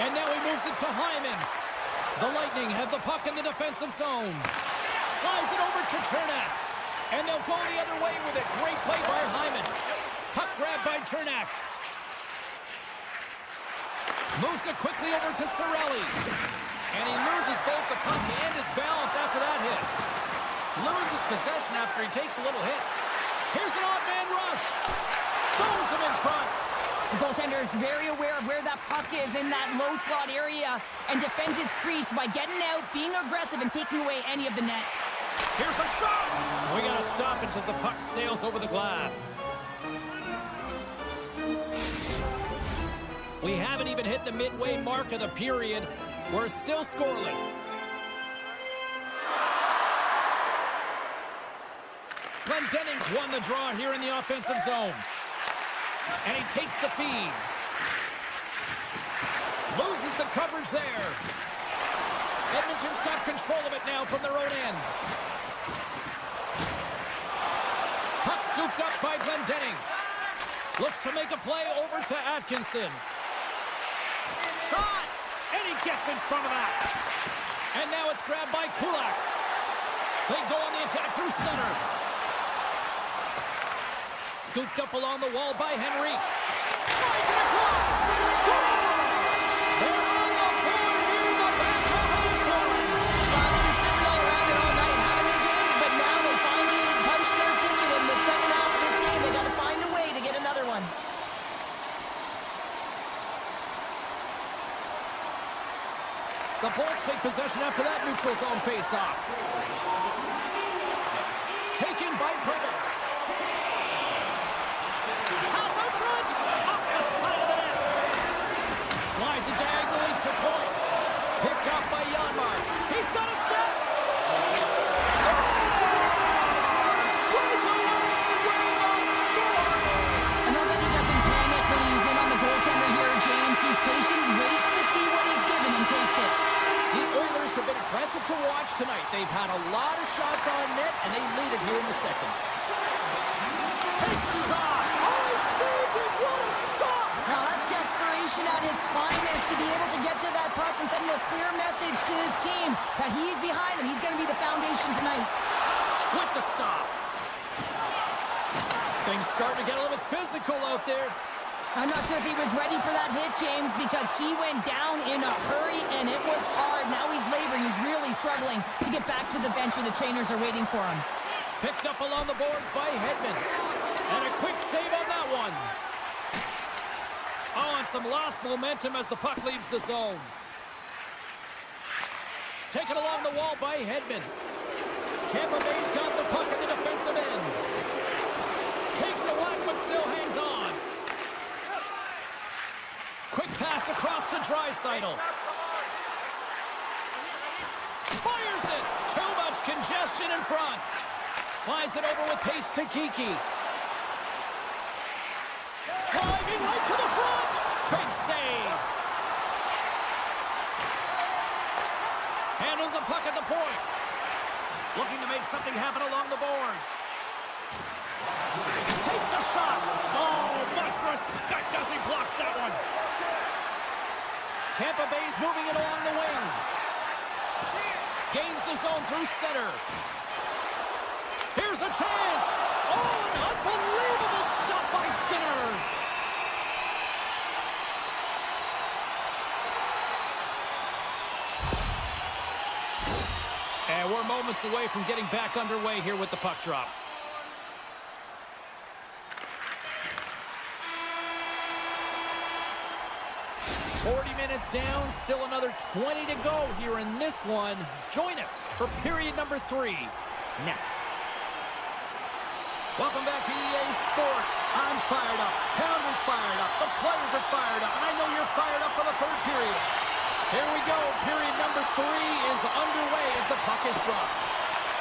And now he moves it to Hyman. The Lightning have the puck in the defensive zone. Slides it over to Chernak. And they'll go the other way with it. Great play by Hyman. Puck grab by Chernak. Moves it quickly over to Cirelli. And he loses both the puck and his balance after that hit. Loses possession after he takes a little hit. Here's an odd man rush. Stones him in front. The goaltender is very aware of where that puck is in that low slot area and defends his crease by getting out, being aggressive, and taking away any of the net. Here's a shot. We got to stop it as the puck sails over the glass. We haven't even hit the midway mark of the period. We're still scoreless. Glendening's won the draw here in the offensive zone. And he takes the feed. Loses the coverage there. Edmonton's got control of it now from their own end. Puck scooped up by Glendening. Looks to make a play over to Atkinson. Shot! And he gets in front of that. And now it's grabbed by Kulak. They go on the attack through center. Scooped up along the wall by Henrique. Slides it across. Scores! They're on the board here in the back half of this one. Well, they've been sniffing all around it all night, haven't they, James? But now they finally punched their ticket in the second half of this game. They got to find a way to get another one. The Bolts take possession after that neutral zone face-off. Taken by Burgos. Pass out front. Up the side of the net. Slides it diagonally to point. Picked up by Janmark. He's got a step. Scores! Breakaway with authority. I know that he doesn't panic when he's in on the goaltender here, James. He's patient, waits to see what he's given, and takes it. The Oilers have been impressive to watch tonight. They've had a lot of shots on net, and they lead it here in the second. Takes a shot. Oh, he saved it. What a stop. Now that's desperation at its finest to be able to get to that puck and send a clear message to his team that he's behind him. He's going to be the foundation tonight. With the stop. Things starting to get a little bit physical out there. I'm not sure if he was ready for that hit, James, because he went down in a hurry, and it was hard. Now he's laboring. He's really struggling to get back to the bench where the trainers are waiting for him. Picked up along the boards by Hedman. And a quick save on that one. Oh, and some lost momentum as the puck leaves the zone. taken along the wall by Hedman. Tampa Bay's got the puck in the defensive end. Takes a whack, but still hangs on. Quick pass across to Draisaitl. Fires it. Too much congestion in front. Slides it over with pace to Kiki. Driving right to the front. Big save. Handles the puck at the point. Looking to make something happen along the boards. Takes a shot. Oh, much respect as he blocks that one. Tampa Bay's moving it along the wing. Gains the zone through center. Here's a chance. Oh, an unbelievable stop by Skinner. And we're moments away from getting back underway here with the puck drop. Minutes down, still another 20 to go here in this one. Join us for period number 3 next. Welcome back to EA Sports. I'm fired up. Pounder's fired up. The players are fired up. And I know you're fired up for the third period. Here we go. Period number 3 is underway as the puck is dropped.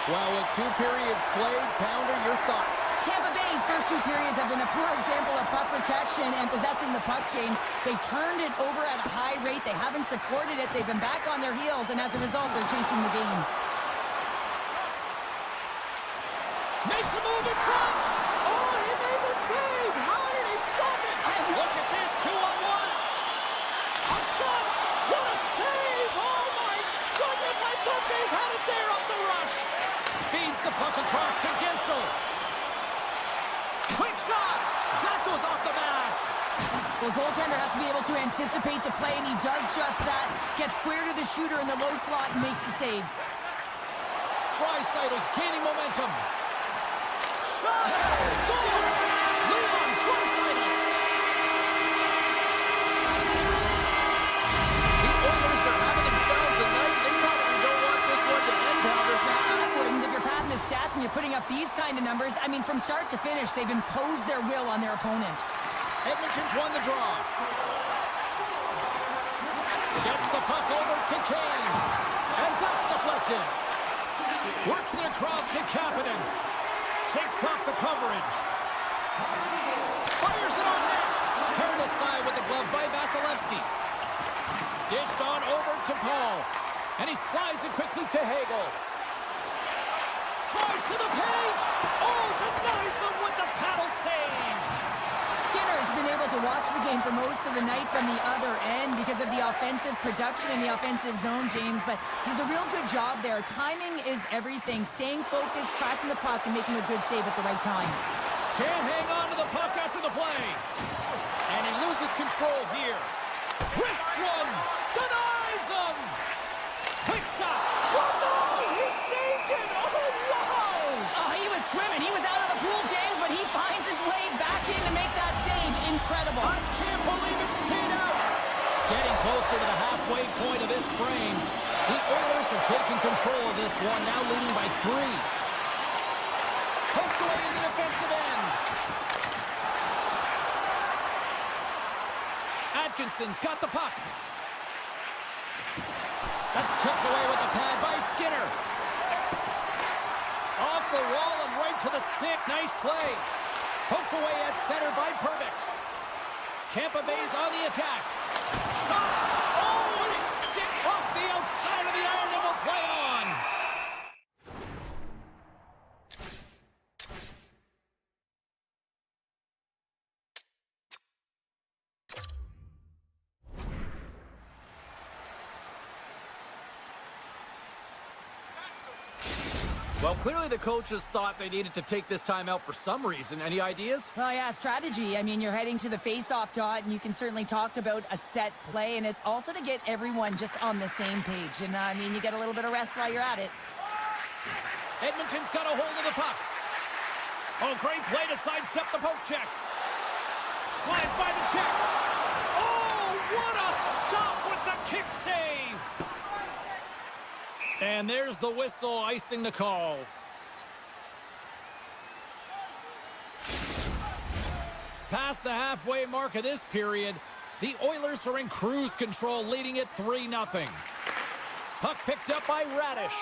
Well, with 2 periods played, Pounder, your thoughts? Tampa Bay's first 2 periods have been a poor example of puck protection and possessing the puck, James. They've turned it over at a high rate. They haven't supported it. They've been back on their heels, and as a result, they're chasing the game. Makes a move in front. Oh, he made the save. How did he stop it? And look at this, 2-on-1. A shot. What a save. Oh, my goodness. I thought they had it there off the rush. Feeds the puck across to Gensel. Quick shot. That goes off the mask. Well, goaltender has to be able to anticipate the play, and he does just that. Gets square to the shooter in the low slot and makes the save. Draisaitl's gaining momentum. Shot! Scores! Leon Draisaitl! The Oilers are having themselves a night. They probably don't want this one to end, Pounder. I wouldn't. If you're padding the stats and you're putting up these kind of numbers, I mean, from start to finish, they've imposed their will on their opponent. Edmonton's won the draw. Gets the puck over to Kane. And that's deflected. Works it across to Kapanen. Shakes off the coverage. Fires it on net. Turned aside with the glove by Vasilevsky. Dished on over to Paul. And he slides it quickly to Hagel. Tries to the paint. Oh, denies them with the paddle save. Skinner's been able to watch the game for most of the night from the other end because of the offensive production in the offensive zone, James, but he's a real good job there. Timing is everything. Staying focused, tracking the puck, and making a good save at the right time. Can't hang on to the puck after the play. And he loses control here. Wrists one. Denies him. Quick shot. Scored! No! He saved it! Oh, wow! Oh, he was swimming. He was out of the pool, James, but he finds his way back in to make that save. Incredible. I can't believe it stayed out. Getting closer to the halfway point of this frame. The Oilers are taking control of this one, now leading by 3. Poked away in the defensive end. Atkinson's got the puck. That's kicked away with the pad by Skinner. Off the wall and right to the stick. Nice play. Poked away at center by Perbix. Tampa Bay's on the attack. Shot! Oh, and it's stick off the outside of the iron and will play on. Well, clearly the coaches thought they needed to take this time out for some reason. Any ideas? Well, yeah, strategy. I mean, you're heading to the face-off dot, and you can certainly talk about a set play, and it's also to get everyone just on the same page. And, I mean, you get a little bit of rest while you're at it. Edmonton's got a hold of the puck. Oh, great play to sidestep the poke check. Slides by the check. Oh, what a stop with the kick save. And there's the whistle icing the call. Past the halfway mark of this period, the Oilers are in cruise control, leading it 3-0. Puck picked up by Radish.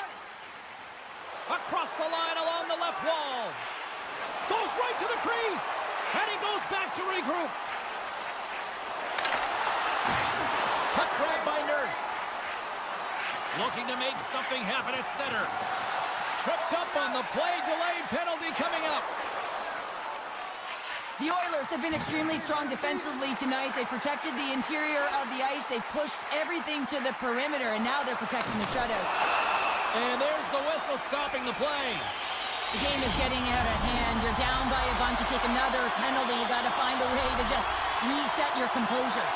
Across the line along the left wall. Goes right to the crease. And he goes back to regroup. Puck grabbed by Nurse. Looking to make something happen at center. Tripped up on the play. Delayed penalty coming up. The Oilers have been extremely strong defensively tonight. They protected the interior of the ice. They pushed everything to the perimeter, and now they're protecting the shutout. And there's the whistle stopping the play. The game is getting out of hand. You're down by a bunch. You take another penalty. You got to find a way to just reset your composure.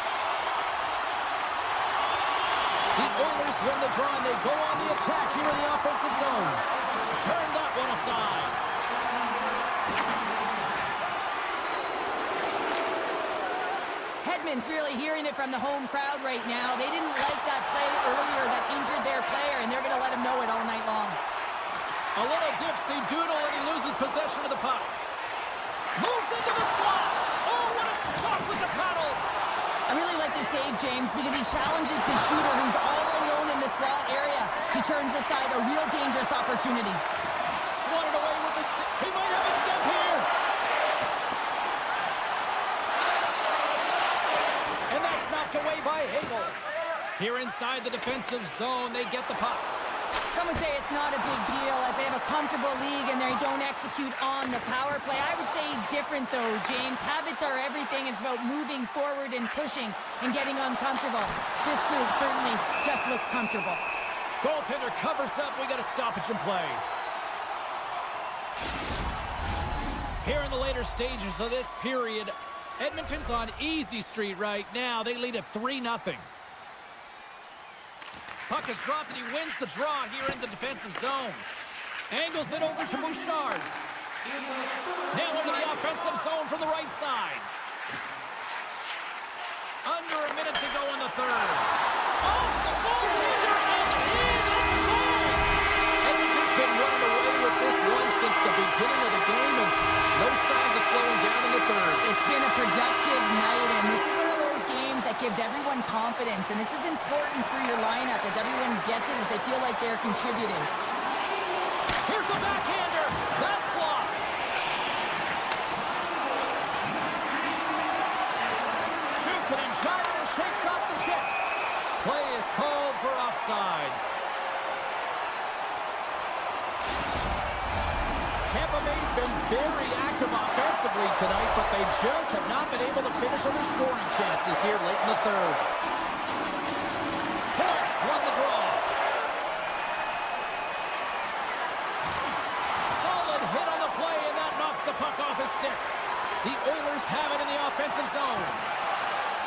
The Oilers win the draw, and they go on the attack here in the offensive zone. Turn that one aside. Hedman's really hearing it from the home crowd right now. They didn't like that play earlier that injured their player, and they're going to let him know it all night long. A little dipsy doodle, and he loses possession of the puck. Moves into the slot. Oh, what a stop with the paddle. I really like this save, James, because he challenges the shooter who's all alone in the slot area. He turns aside a real dangerous opportunity. Swatted away with the stick. He might have a step here. And that's knocked away by Hagel. Here inside the defensive zone, they get the puck. Some would say it's not a big deal as they have a comfortable league and they don't execute on the power play. I would say different though, James. Habits are everything. It's about moving forward and pushing and getting uncomfortable. This group certainly just looked comfortable. Goaltender covers up. We got a stoppage in play. Here in the later stages of this period, Edmonton's on easy street right now. They lead at 3-0. Puck is dropped and he wins the draw here in the defensive zone. Angles it over to Bouchard. Now into the offensive zone from the right side. Under a minute to go in the third. Off the goaltender and in is a goal! Edmonton's been running away with this one since the beginning of the game, and no signs of slowing down in the third. It's been a productive night, and this is one of those games that gives everyone confidence, and this is important for your lineup as everyone gets it, as they feel like they're contributing. Here's a backhander. That's blocked. Jukunin driving and shakes off the check. Play is called for offside. Tampa Bay's been very active offensively tonight, but they just have not been able to finish on their scoring chances here late in the third. Points won the draw. Solid hit on the play, and that knocks the puck off his stick. The Oilers have it in the offensive zone.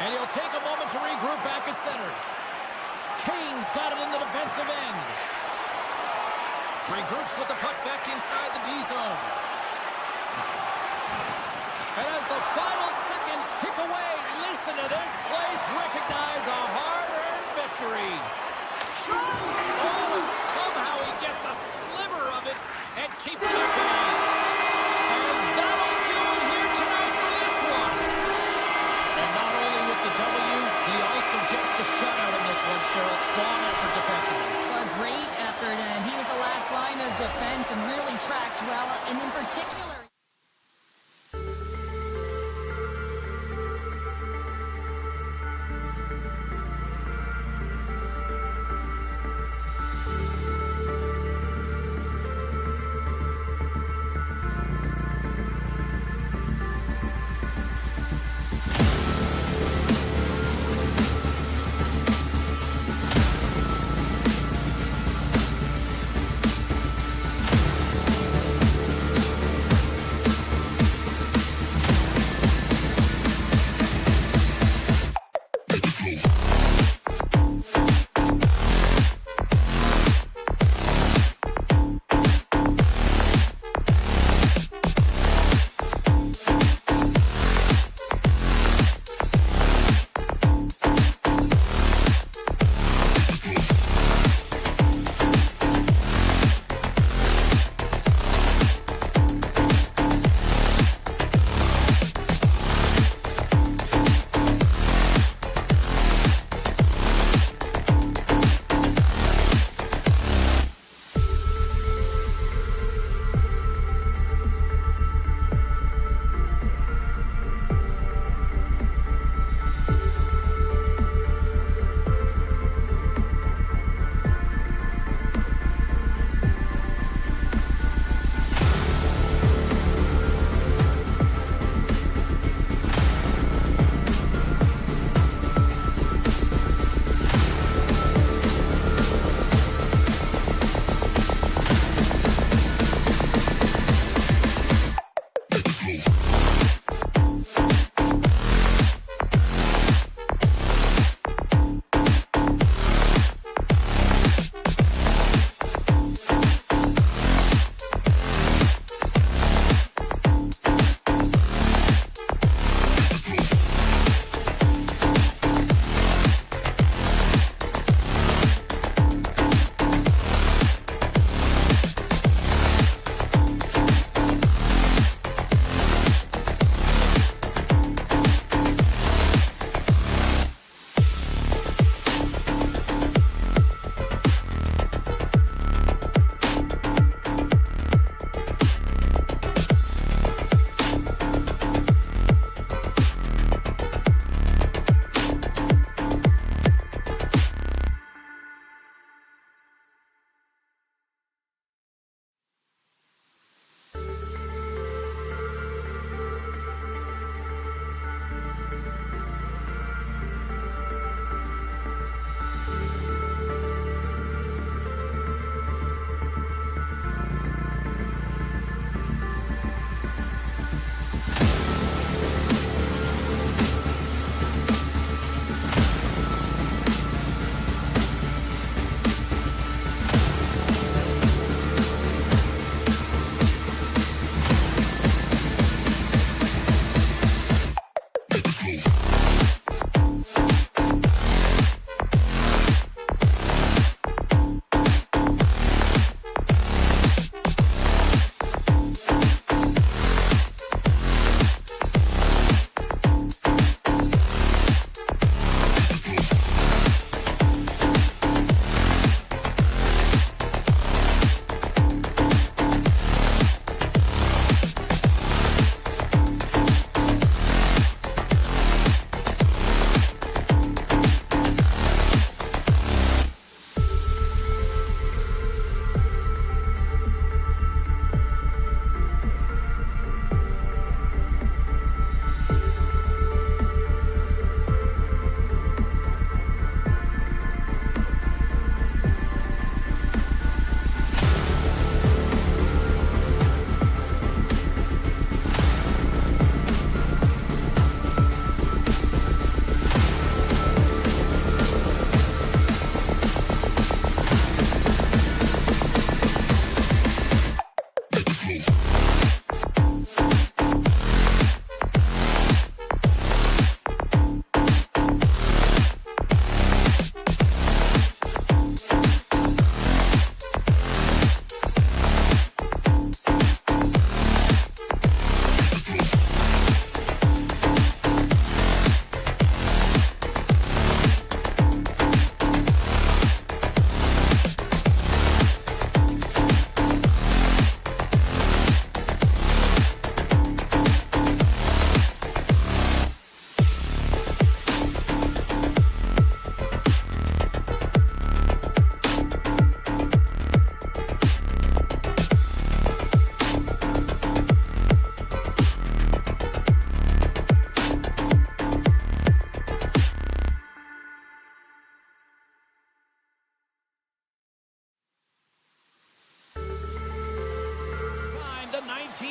And he'll take a moment to regroup back at center. Kane's got it in the defensive end. Regroups with the puck back inside the D-zone. And as the final seconds tick away, listen to this place recognize a hard-earned victory. Oh, and somehow he gets a sliver of it and keeps it at bay. And that'll do it here tonight for this one. And not only with the W, he also gets the shutout in this one, Cheryl. Strong effort defensively. A great effort, and he was the last line of defense and really tracked well, and in particular...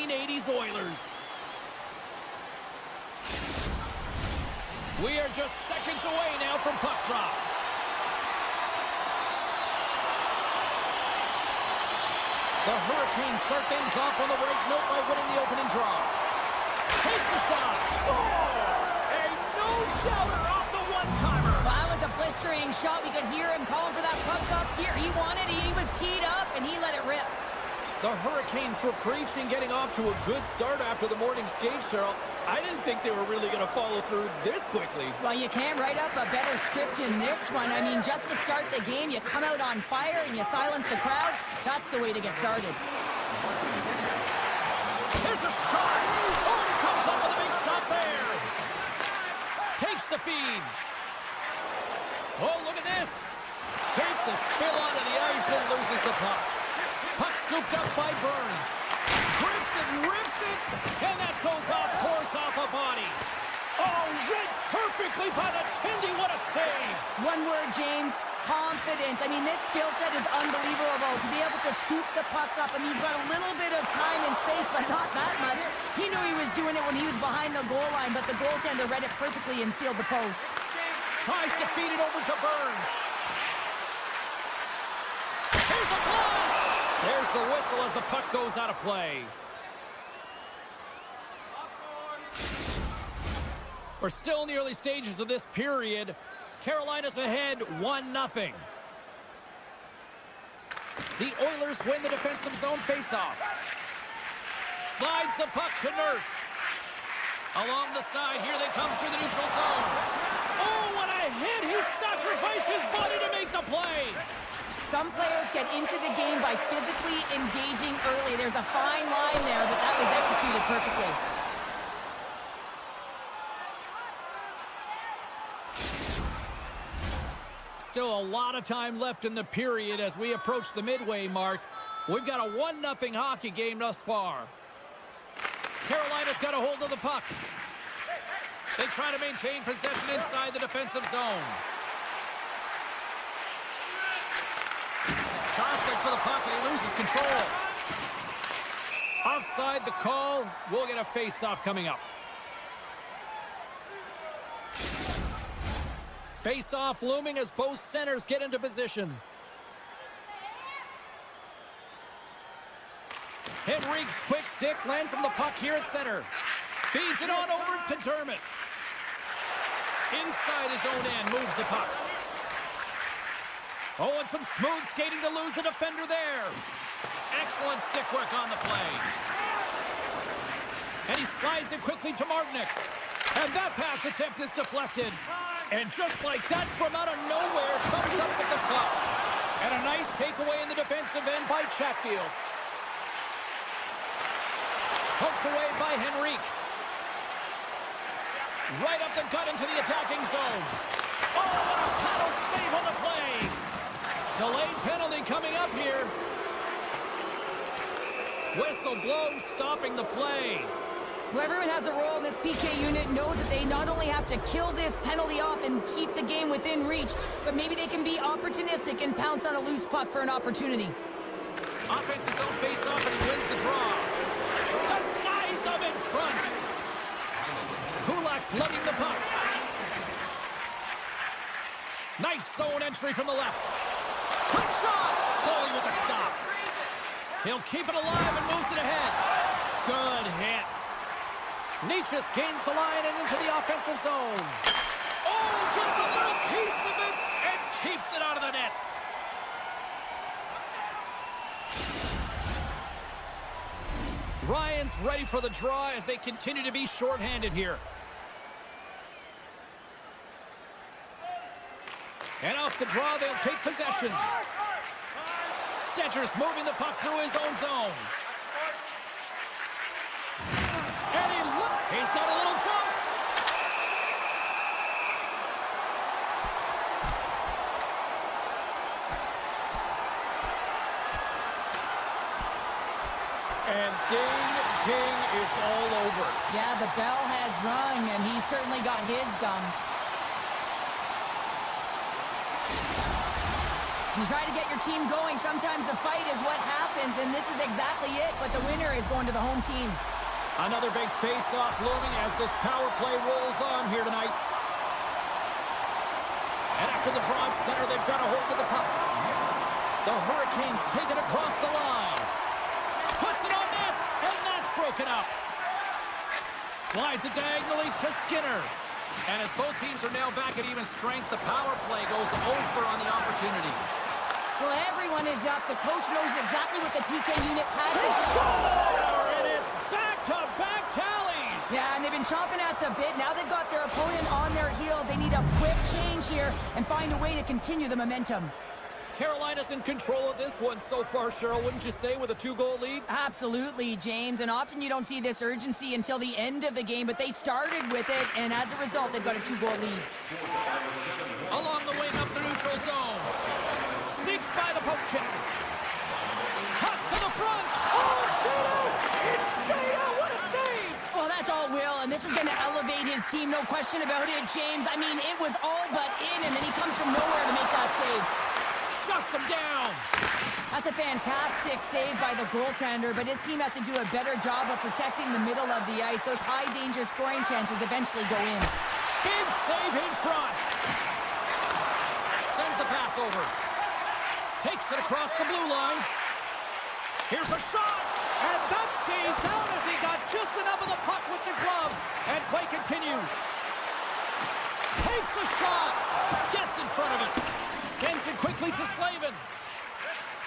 1980s Oilers. We are just seconds away now from puck drop. The Hurricanes start things off on the right note by winning the opening draw. Takes a shot. Scores! A no-doubter off the one-timer. Well, that was a blistering shot. We could hear him calling for that puck up here. He wanted it. He was teed up, and he let it rip. The Hurricanes were preaching getting off to a good start after the morning skate, Cheryl. I didn't think they were really going to follow through this quickly. Well, you can't write up a better script in this one. I mean, just to start the game, you come out on fire and you silence the crowd. That's the way to get started. There's a shot. Oh, he comes up with a big stop there. Takes the feed. Oh, look at this. Takes a spill onto the ice and loses the puck. Puck scooped up by Burns. Grips it, rips it, and that goes off course off a body. Oh, read perfectly by the Tindy. What a save. One word, James. Confidence. I mean, this skill set is unbelievable. To be able to scoop the puck up, I mean, you've got a little bit of time and space, but not that much. He knew he was doing it when he was behind the goal line, but the goaltender read it perfectly and sealed the post. Tries to feed it over to Burns. Here's a blast. There's the whistle as the puck goes out of play. We're still in the early stages of this period. Carolina's ahead 1-0. The Oilers win the defensive zone faceoff. Slides the puck to Nurse. Along the side, here they come through the neutral zone. Oh, what a hit! He sacrificed his body to make the play. Some players get into the game by physically engaging early. There's a fine line there, but that was executed perfectly. Still a lot of time left in the period as we approach the midway mark. We've got a 1-0 hockey game thus far. Carolina's got a hold of the puck. They try to maintain possession inside the defensive zone. Jostling for the puck and he loses control. Offside the call. We'll get a face-off coming up. Face-off looming as both centers get into position. Henrique's quick stick lands him the puck here at center. Feeds it on over to Dermott. Inside his own end, moves the puck. Oh, and some smooth skating to lose the defender there. Excellent stick work on the play. And he slides it quickly to Martinick. And that pass attempt is deflected. And just like that, from out of nowhere, comes up with the puck. And a nice takeaway in the defensive end by Chatfield. Poked away by Henrique. Right up the gut into the attacking zone. Oh, what a paddle save on the play. Delayed penalty coming up here. Whistle blows, stopping the play. Well, everyone has a role in this PK unit, knows that they not only have to kill this penalty off and keep the game within reach, but maybe they can be opportunistic and pounce on a loose puck for an opportunity. Offense's own face-off, and he wins the draw. Denies him in front. Kulak's lugging the puck. Nice zone entry from the left. Quick shot! Goalie with a stop. He'll keep it alive and moves it ahead. Good hit. Nietzsche gains the line and into the offensive zone. Oh, gets a little piece of it and keeps it out of the net. Ryan's ready for the draw as they continue to be shorthanded here. And off the draw, they'll take possession. Stetcher's moving the puck through his own zone. And he's got a little jump. And ding, ding, it's all over. Yeah, the bell has rung, and he certainly got his done. You try to get your team going. Sometimes the fight is what happens, and this is exactly it. But the winner is going to the home team. Another big face-off looming as this power play rolls on here tonight. And after the draw at center, they've got a hold of the puck. The Hurricanes take it across the line. Puts it on net, and that's broken up. Slides it diagonally to Skinner. And as both teams are now back at even strength, the power play goes over on the opportunity. Well, everyone is up. The coach knows exactly what the PK unit has to Score! And it's back-to-back tallies! Yeah, and they've been chomping at the bit. Now they've got their opponent on their heel. They need a quick change here and find a way to continue the momentum. Carolina's in control of this one so far, Cheryl, wouldn't you say, with a 2-goal lead? Absolutely, James. And often you don't see this urgency until the end of the game, but they started with it, and as a result, they've got a 2-goal lead. Along the wing up the neutral zone. Sneaks by the poke check. Cuts to the front. Oh, it stayed out! It stayed out! What a save! Well, that's all Will, and this is going to elevate his team, no question about it, James. I mean, it was all but in, and then he comes from nowhere to make that save. Shuts him down. That's a fantastic save by the goaltender, but his team has to do a better job of protecting the middle of the ice. Those high-danger scoring chances eventually go in. Big save in front. Sends the pass over. Takes it across the blue line. Here's a shot, and that stays out as he got just enough of the puck with the glove. And play continues. Takes a shot. Gets in front of it. Sends it quickly to Slavin.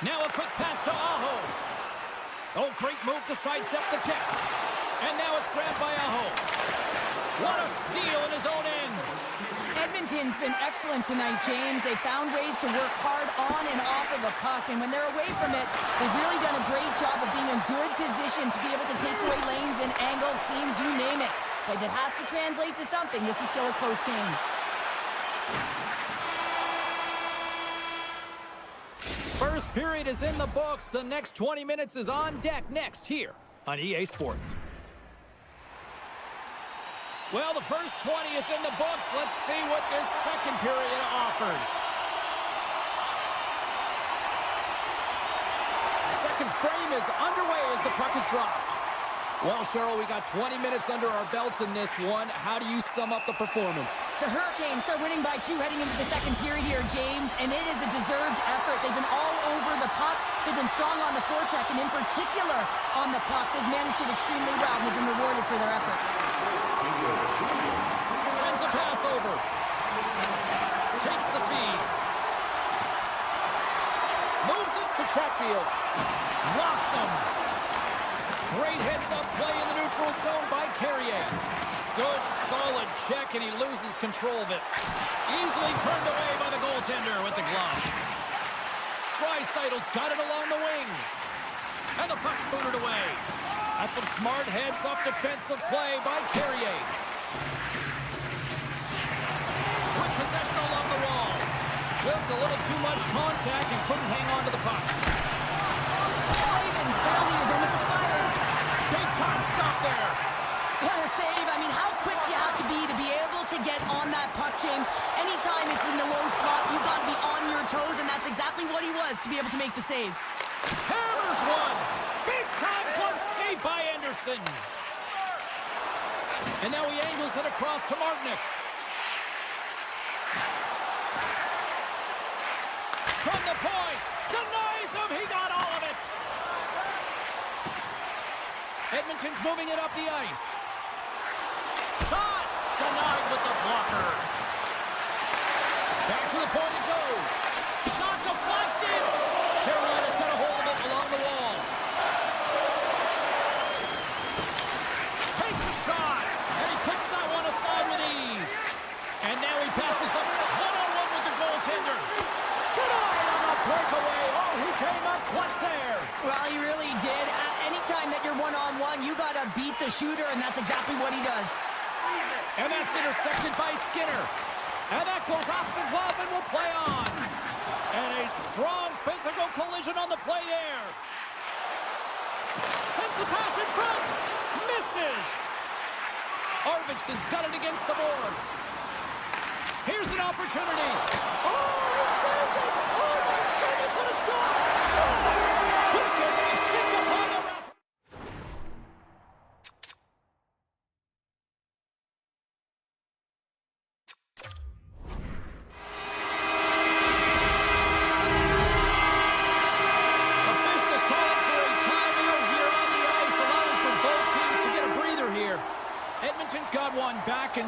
Now a quick pass to Aho. Oh, great move to sidestep the check. And now it's grabbed by Aho. What a steal in his own end. Edmonton's been excellent tonight, James. They found ways to work hard on and off of the puck, and when they're away from it, they've really done a great job of being in good position to be able to take away lanes and angles, seams, you name it. But it has to translate to something. This is still a close game. First period is in the books. The next 20 minutes is on deck next here on EA Sports. Well, the first 20 is in the books. Let's see what this second period offers. Second frame is underway as the puck is dropped. Well, Cheryl, we got 20 minutes under our belts in this one. How do you sum up the performance? The Hurricanes are winning by 2 heading into the second period here, James, and it is a deserved effort. They've been all over the puck. They've been strong on the forecheck, and in particular on the puck. They've managed it extremely well, and they've been rewarded for their effort. Sends a pass over. Takes the feed. Moves it to Chatfield. Locks him. Great heads-up play in the neutral zone by Carrier. Good, solid check, and he loses control of it. Easily turned away by the goaltender with the glove. Draisaitl's got it along the wing. And the puck's booted away. That's some smart heads-up defensive play by Carrier. Good possession along the wall. Just a little too much contact and couldn't hang on to the puck. Slavin's penalty is almost expired. Big time stop there. What a save. I mean, how quick do you have to be able to get on that puck, James? Anytime it's in the low slot, you got to be on your toes, and that's exactly what he was to be able to make the save. Hammers one. Big time glove save by Anderson. And now he angles it across to Martinick. From the point. Denies him. He got all of it. Edmonton's moving it up the ice. Shot! Denied with the blocker. Back to the point it goes. Shot deflected. Carolina's got a hold of it along the wall. Takes a shot. And he puts that one aside with ease. And now he passes up one-on-one with the goaltender. Denied on the breakaway. Oh, he came up clutch there. Well, he really did. Anytime that you're one-on-one, you got to beat the shooter, and that's exactly what he does. And that's intercepted by Skinner. And that goes off the glove and will play on. And a strong physical collision on the play there. Sends the pass in front. Misses. Arvidsson's got it against the boards. Here's an opportunity. Oh, he saved it. Oh, my God.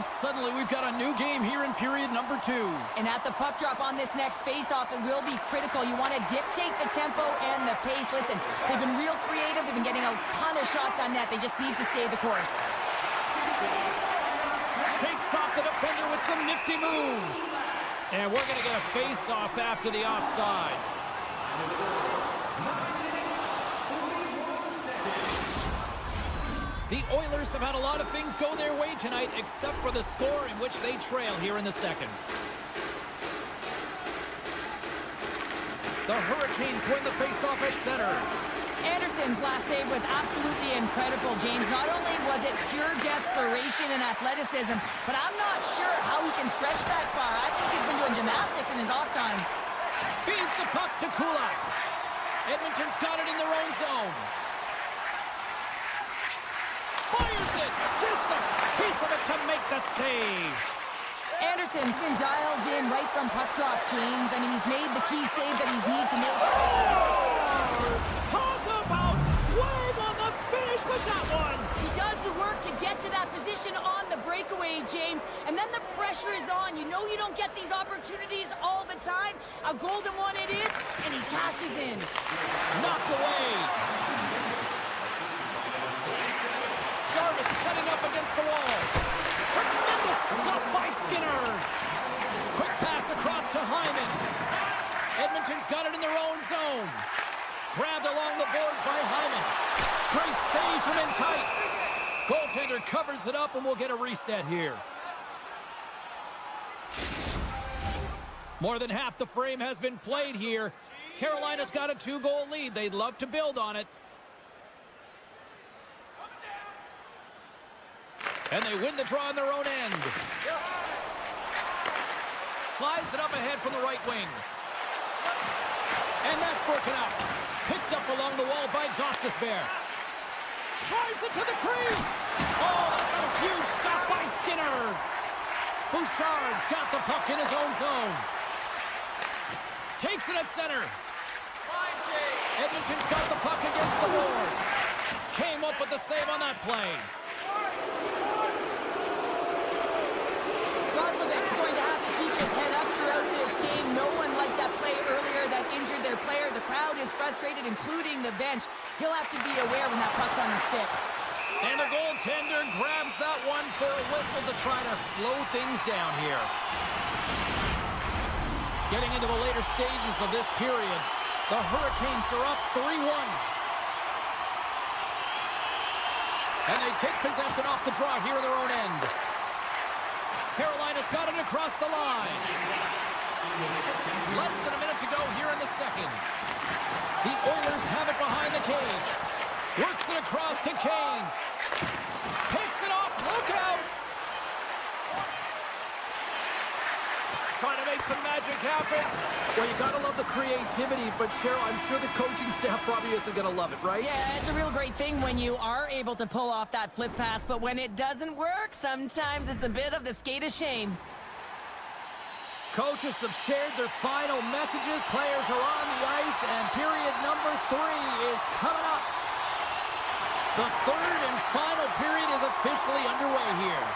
suddenly we've got a new game here in period number 2. And at the puck drop on this next face-off, it will be critical. You want to dictate the tempo and the pace. Listen, they've been real creative. They've been getting a ton of shots on net. They just need to stay the course. Shakes off the defender with some nifty moves. And we're going to get a face-off after the offside. The Oilers have had a lot of things go their way tonight, except for the score in which they trail here in the second. The Hurricanes win the face-off at center. Anderson's last save was absolutely incredible, James. Not only was it pure desperation and athleticism, but I'm not sure how he can stretch that far. I think he's been doing gymnastics in his off time. Feeds the puck to Kulak. Edmonton's got it in their own zone. Fires it! Gets a piece of it to make the save. Anderson's been dialed in right from puck drop, James. I mean, he's made the key save that he's need to make. Talk about swag on the finish with that one. He does the work to get to that position on the breakaway, James. And then the pressure is on. You know you don't get these opportunities all the time. A golden one it is, and he cashes in. Knocked away. Jarvis setting up against the wall. Tremendous stop by Skinner. Quick pass across to Hyman. Edmonton's got it in their own zone. Grabbed along the boards by Hyman. Great save from in tight. Goaltender covers it up, and we'll get a reset here. More than half the frame has been played here. Carolina's got a 2-goal lead. They'd love to build on it. And they win the draw on their own end. Slides it up ahead from the right wing. And that's broken up. Picked up along the wall by Gostisbehere. Drives it to the crease. Oh, that's a huge stop by Skinner. Bouchard's got the puck in his own zone. Takes it at center. Edmonton's got the puck against the boards. Came up with the save on that play. Roslovic's going to have to keep his head up throughout this game. No one liked that play earlier that injured their player. The crowd is frustrated, including the bench. He'll have to be aware when that puck's on the stick. And the goaltender grabs that one for a whistle to try to slow things down here. Getting into the later stages of this period, the Hurricanes are up 3-1. And they take possession off the draw here in their own end. Carolina's got it across the line. Less than a minute to go here in the second. The Oilers have it behind the cage. Works it across to Kane. Picks it off. Look out! Trying to make some magic happen. Well, you gotta love the creativity, but Cheryl, I'm sure the coaching staff probably isn't gonna love it, right? Yeah, it's a real great thing when you are able to pull off that flip pass, but when it doesn't work, sometimes it's a bit of the skate of shame. Coaches have shared their final messages. Players are on the ice, and period number 3 is coming up. The third and final period is officially underway here.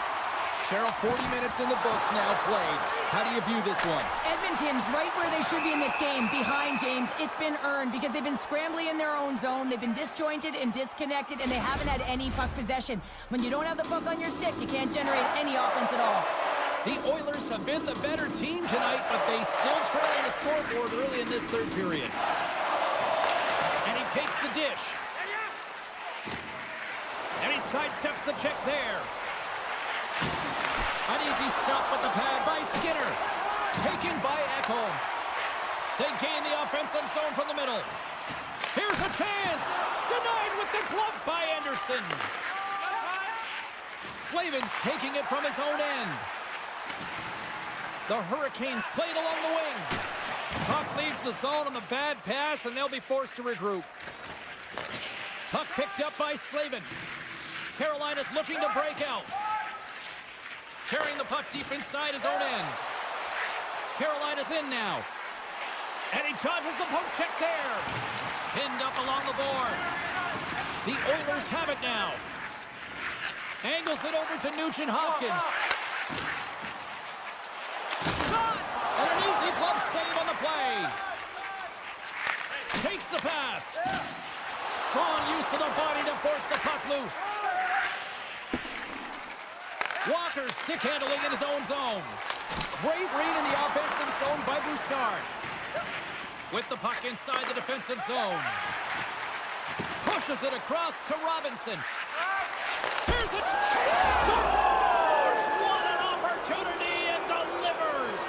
Cheryl, 40 minutes in the books now played. How do you view this one? Edmonton's right where they should be in this game, behind James. It's been earned because they've been scrambling in their own zone. They've been disjointed and disconnected, and they haven't had any puck possession. When you don't have the puck on your stick, you can't generate any offense at all. The Oilers have been the better team tonight, but they still trail on the scoreboard early in this third period. And he takes the dish. And he sidesteps the check there. An easy stop with the pad by Skinner. Taken by Ekholm. They gain the offensive zone from the middle. Here's a chance. Denied with the glove by Anderson. Slavin's taking it from his own end. The Hurricanes played along the wing. Puck leaves the zone on the bad pass, and they'll be forced to regroup. Puck picked up by Slavin. Carolina's looking to break out. Carrying the puck deep inside his own end. Carolina's in now. And he dodges the poke check there. Pinned up along the boards. The Oilers have it now. Angles it over to Nugent Hopkins. Shot! And an easy glove save on the play. Takes the pass. Strong use of the body to force the puck loose. Walker stick handling in his own zone. Great read in the offensive zone by Bouchard. With the puck inside the defensive zone. Pushes it across to Robinson. Here's a he scores! What an opportunity and delivers!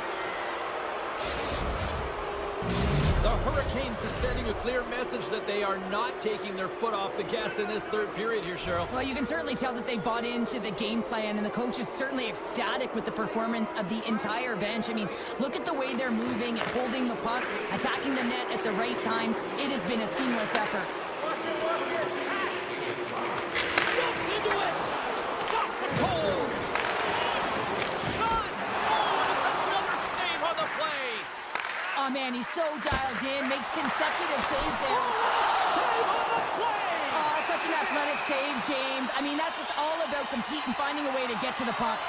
The Hurricanes are sending a clear message that they are not taking their foot off the gas in this third period here, Cheryl. Well, you can certainly tell that they bought into the game plan, and the coach is certainly ecstatic with the performance of the entire bench. I mean, look at the way they're moving and holding the puck, attacking the net at the right times. It has been a seamless effort. Steps into it! Stops it cold! Shot! Oh, and it's another save on the play! Oh, man, he's so dialed in, makes consecutive saves there. Save on the play! Oh, such an athletic save, James. I mean, that's just all about competing, finding a way to get to the puck.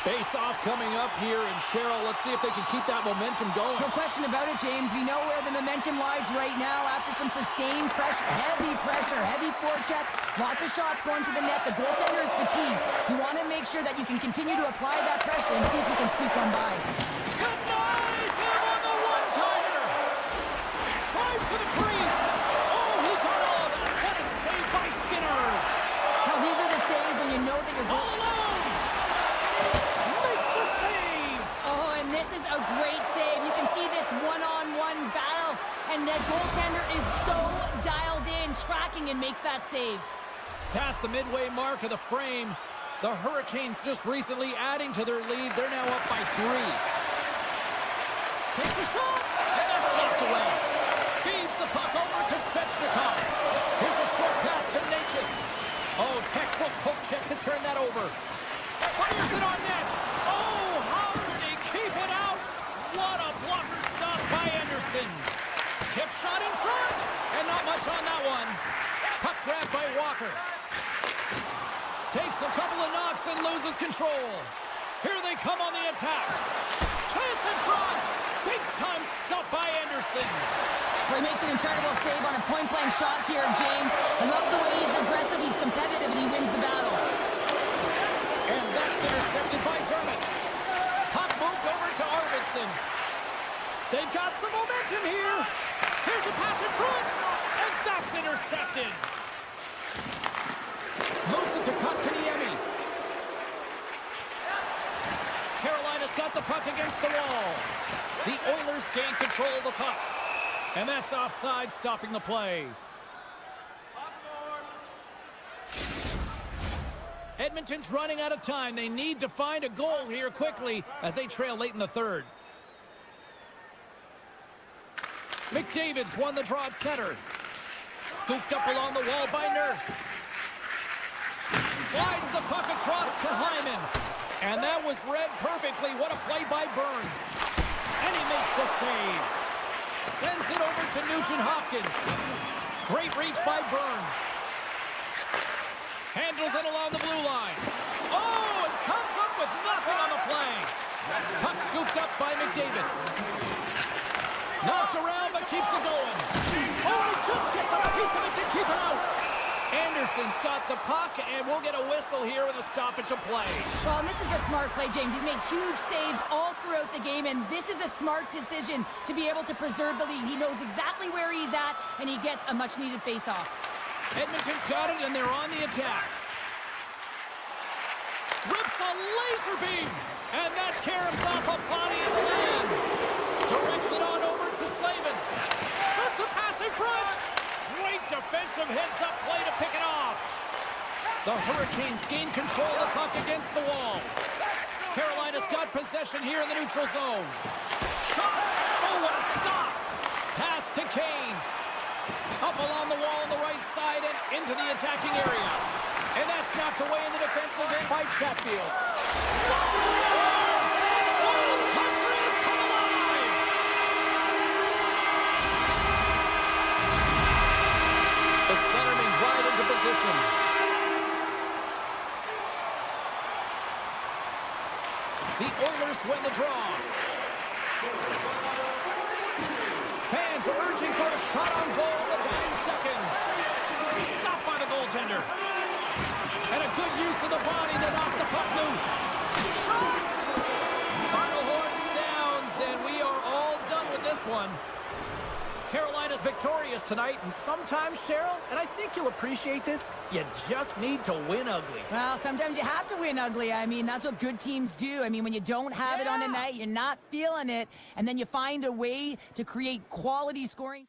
Face-off coming up here, and Cheryl, let's see if they can keep that momentum going. No question about it, James. We know where the momentum lies right now after some sustained pressure, heavy forecheck, lots of shots going to the net. The goaltender is fatigued. You want to make sure that you can continue to apply that pressure and see if you can squeak one by. Good nice! Him on the one-timer! Drives to the crease! Oh, he got all of that! What a save by Skinner! Now, these are the saves when you know that you're All alone! Makes the save! Oh, and this is a great save. You can see this one-on-one battle, and the goaltender is so dialed in, tracking, and makes that save. Past the midway mark of the frame, the Hurricanes just recently adding to their lead. They're now up by 3. Takes a shot, and that's blocked away. Feeds the puck over to Svechnikov. Here's a short pass to Natchez. Oh, textbook poke check to turn that over. Fires it on net. Oh, how did he keep it out? What a blocker stop by Anderson. Tip shot in front, and not much on that one. Puck grabbed by Walker. Takes a couple of knocks and loses control. Here they come on the attack. Chance in front. Big time stop by Anderson. Well, he makes an incredible save on a point-blank shot here, James. I love the way he's aggressive, he's competitive, and he wins the battle. And that's intercepted by Dermott. Puck moved over to Arvidsson. They've got some momentum here. Here's a pass in front, and that's intercepted. Moves it to Kotkaniemi. Carolina's got the puck against the wall. The Oilers gain control of the puck. And that's offside, stopping the play. Edmonton's running out of time. They need to find a goal here quickly as they trail late in the third. McDavid's won the draw at center. Scooped up along the wall by Nurse. Slides the puck across to Hyman. And that was read perfectly. What a play by Burns. And he makes the save. Sends it over to Nugent-Hopkins. Great reach by Burns. Handles it along the blue line. Oh, and comes up with nothing on the play. Puck scooped up by McDavid. Knocked around, but keeps it going. Oh, he just gets a piece of it to keep it out. Anderson's got the puck, and we'll get a whistle here with a stoppage of play. Well, and this is a smart play, James. He's made huge saves all throughout the game, and this is a smart decision to be able to preserve the lead. He knows exactly where he's at, and he gets a much-needed face-off. Edmonton's got it, and they're on the attack. Rips a laser beam, and that caroms off a body in the lane. Directs it on over to Slavin. Sends a pass in front. Great defensive heads-up play to pick it off. The Hurricanes gain control of the puck against the wall. Carolina's got possession here in the neutral zone. Shot. Oh, what a stop. Pass to Kane. Up along the wall on the right side and into the attacking area. And that's snapped away in the defensive end by Chatfield. Scores! Oil Country has come alive! The centerman glide into position. Oilers win the draw. Fans are urging for a shot on goal in the dying seconds. Stopped by the goaltender. And a good use of the body to knock the puck loose. Shot! Final horn sounds, and we are all done with this one. Carolina's victorious tonight, and sometimes, Cheryl, and I think you'll appreciate this, you just need to win ugly. Well, sometimes you have to win ugly. I mean, that's what good teams do. I mean, when you don't have it on a night, you're not feeling it, and then you find a way to create quality scoring.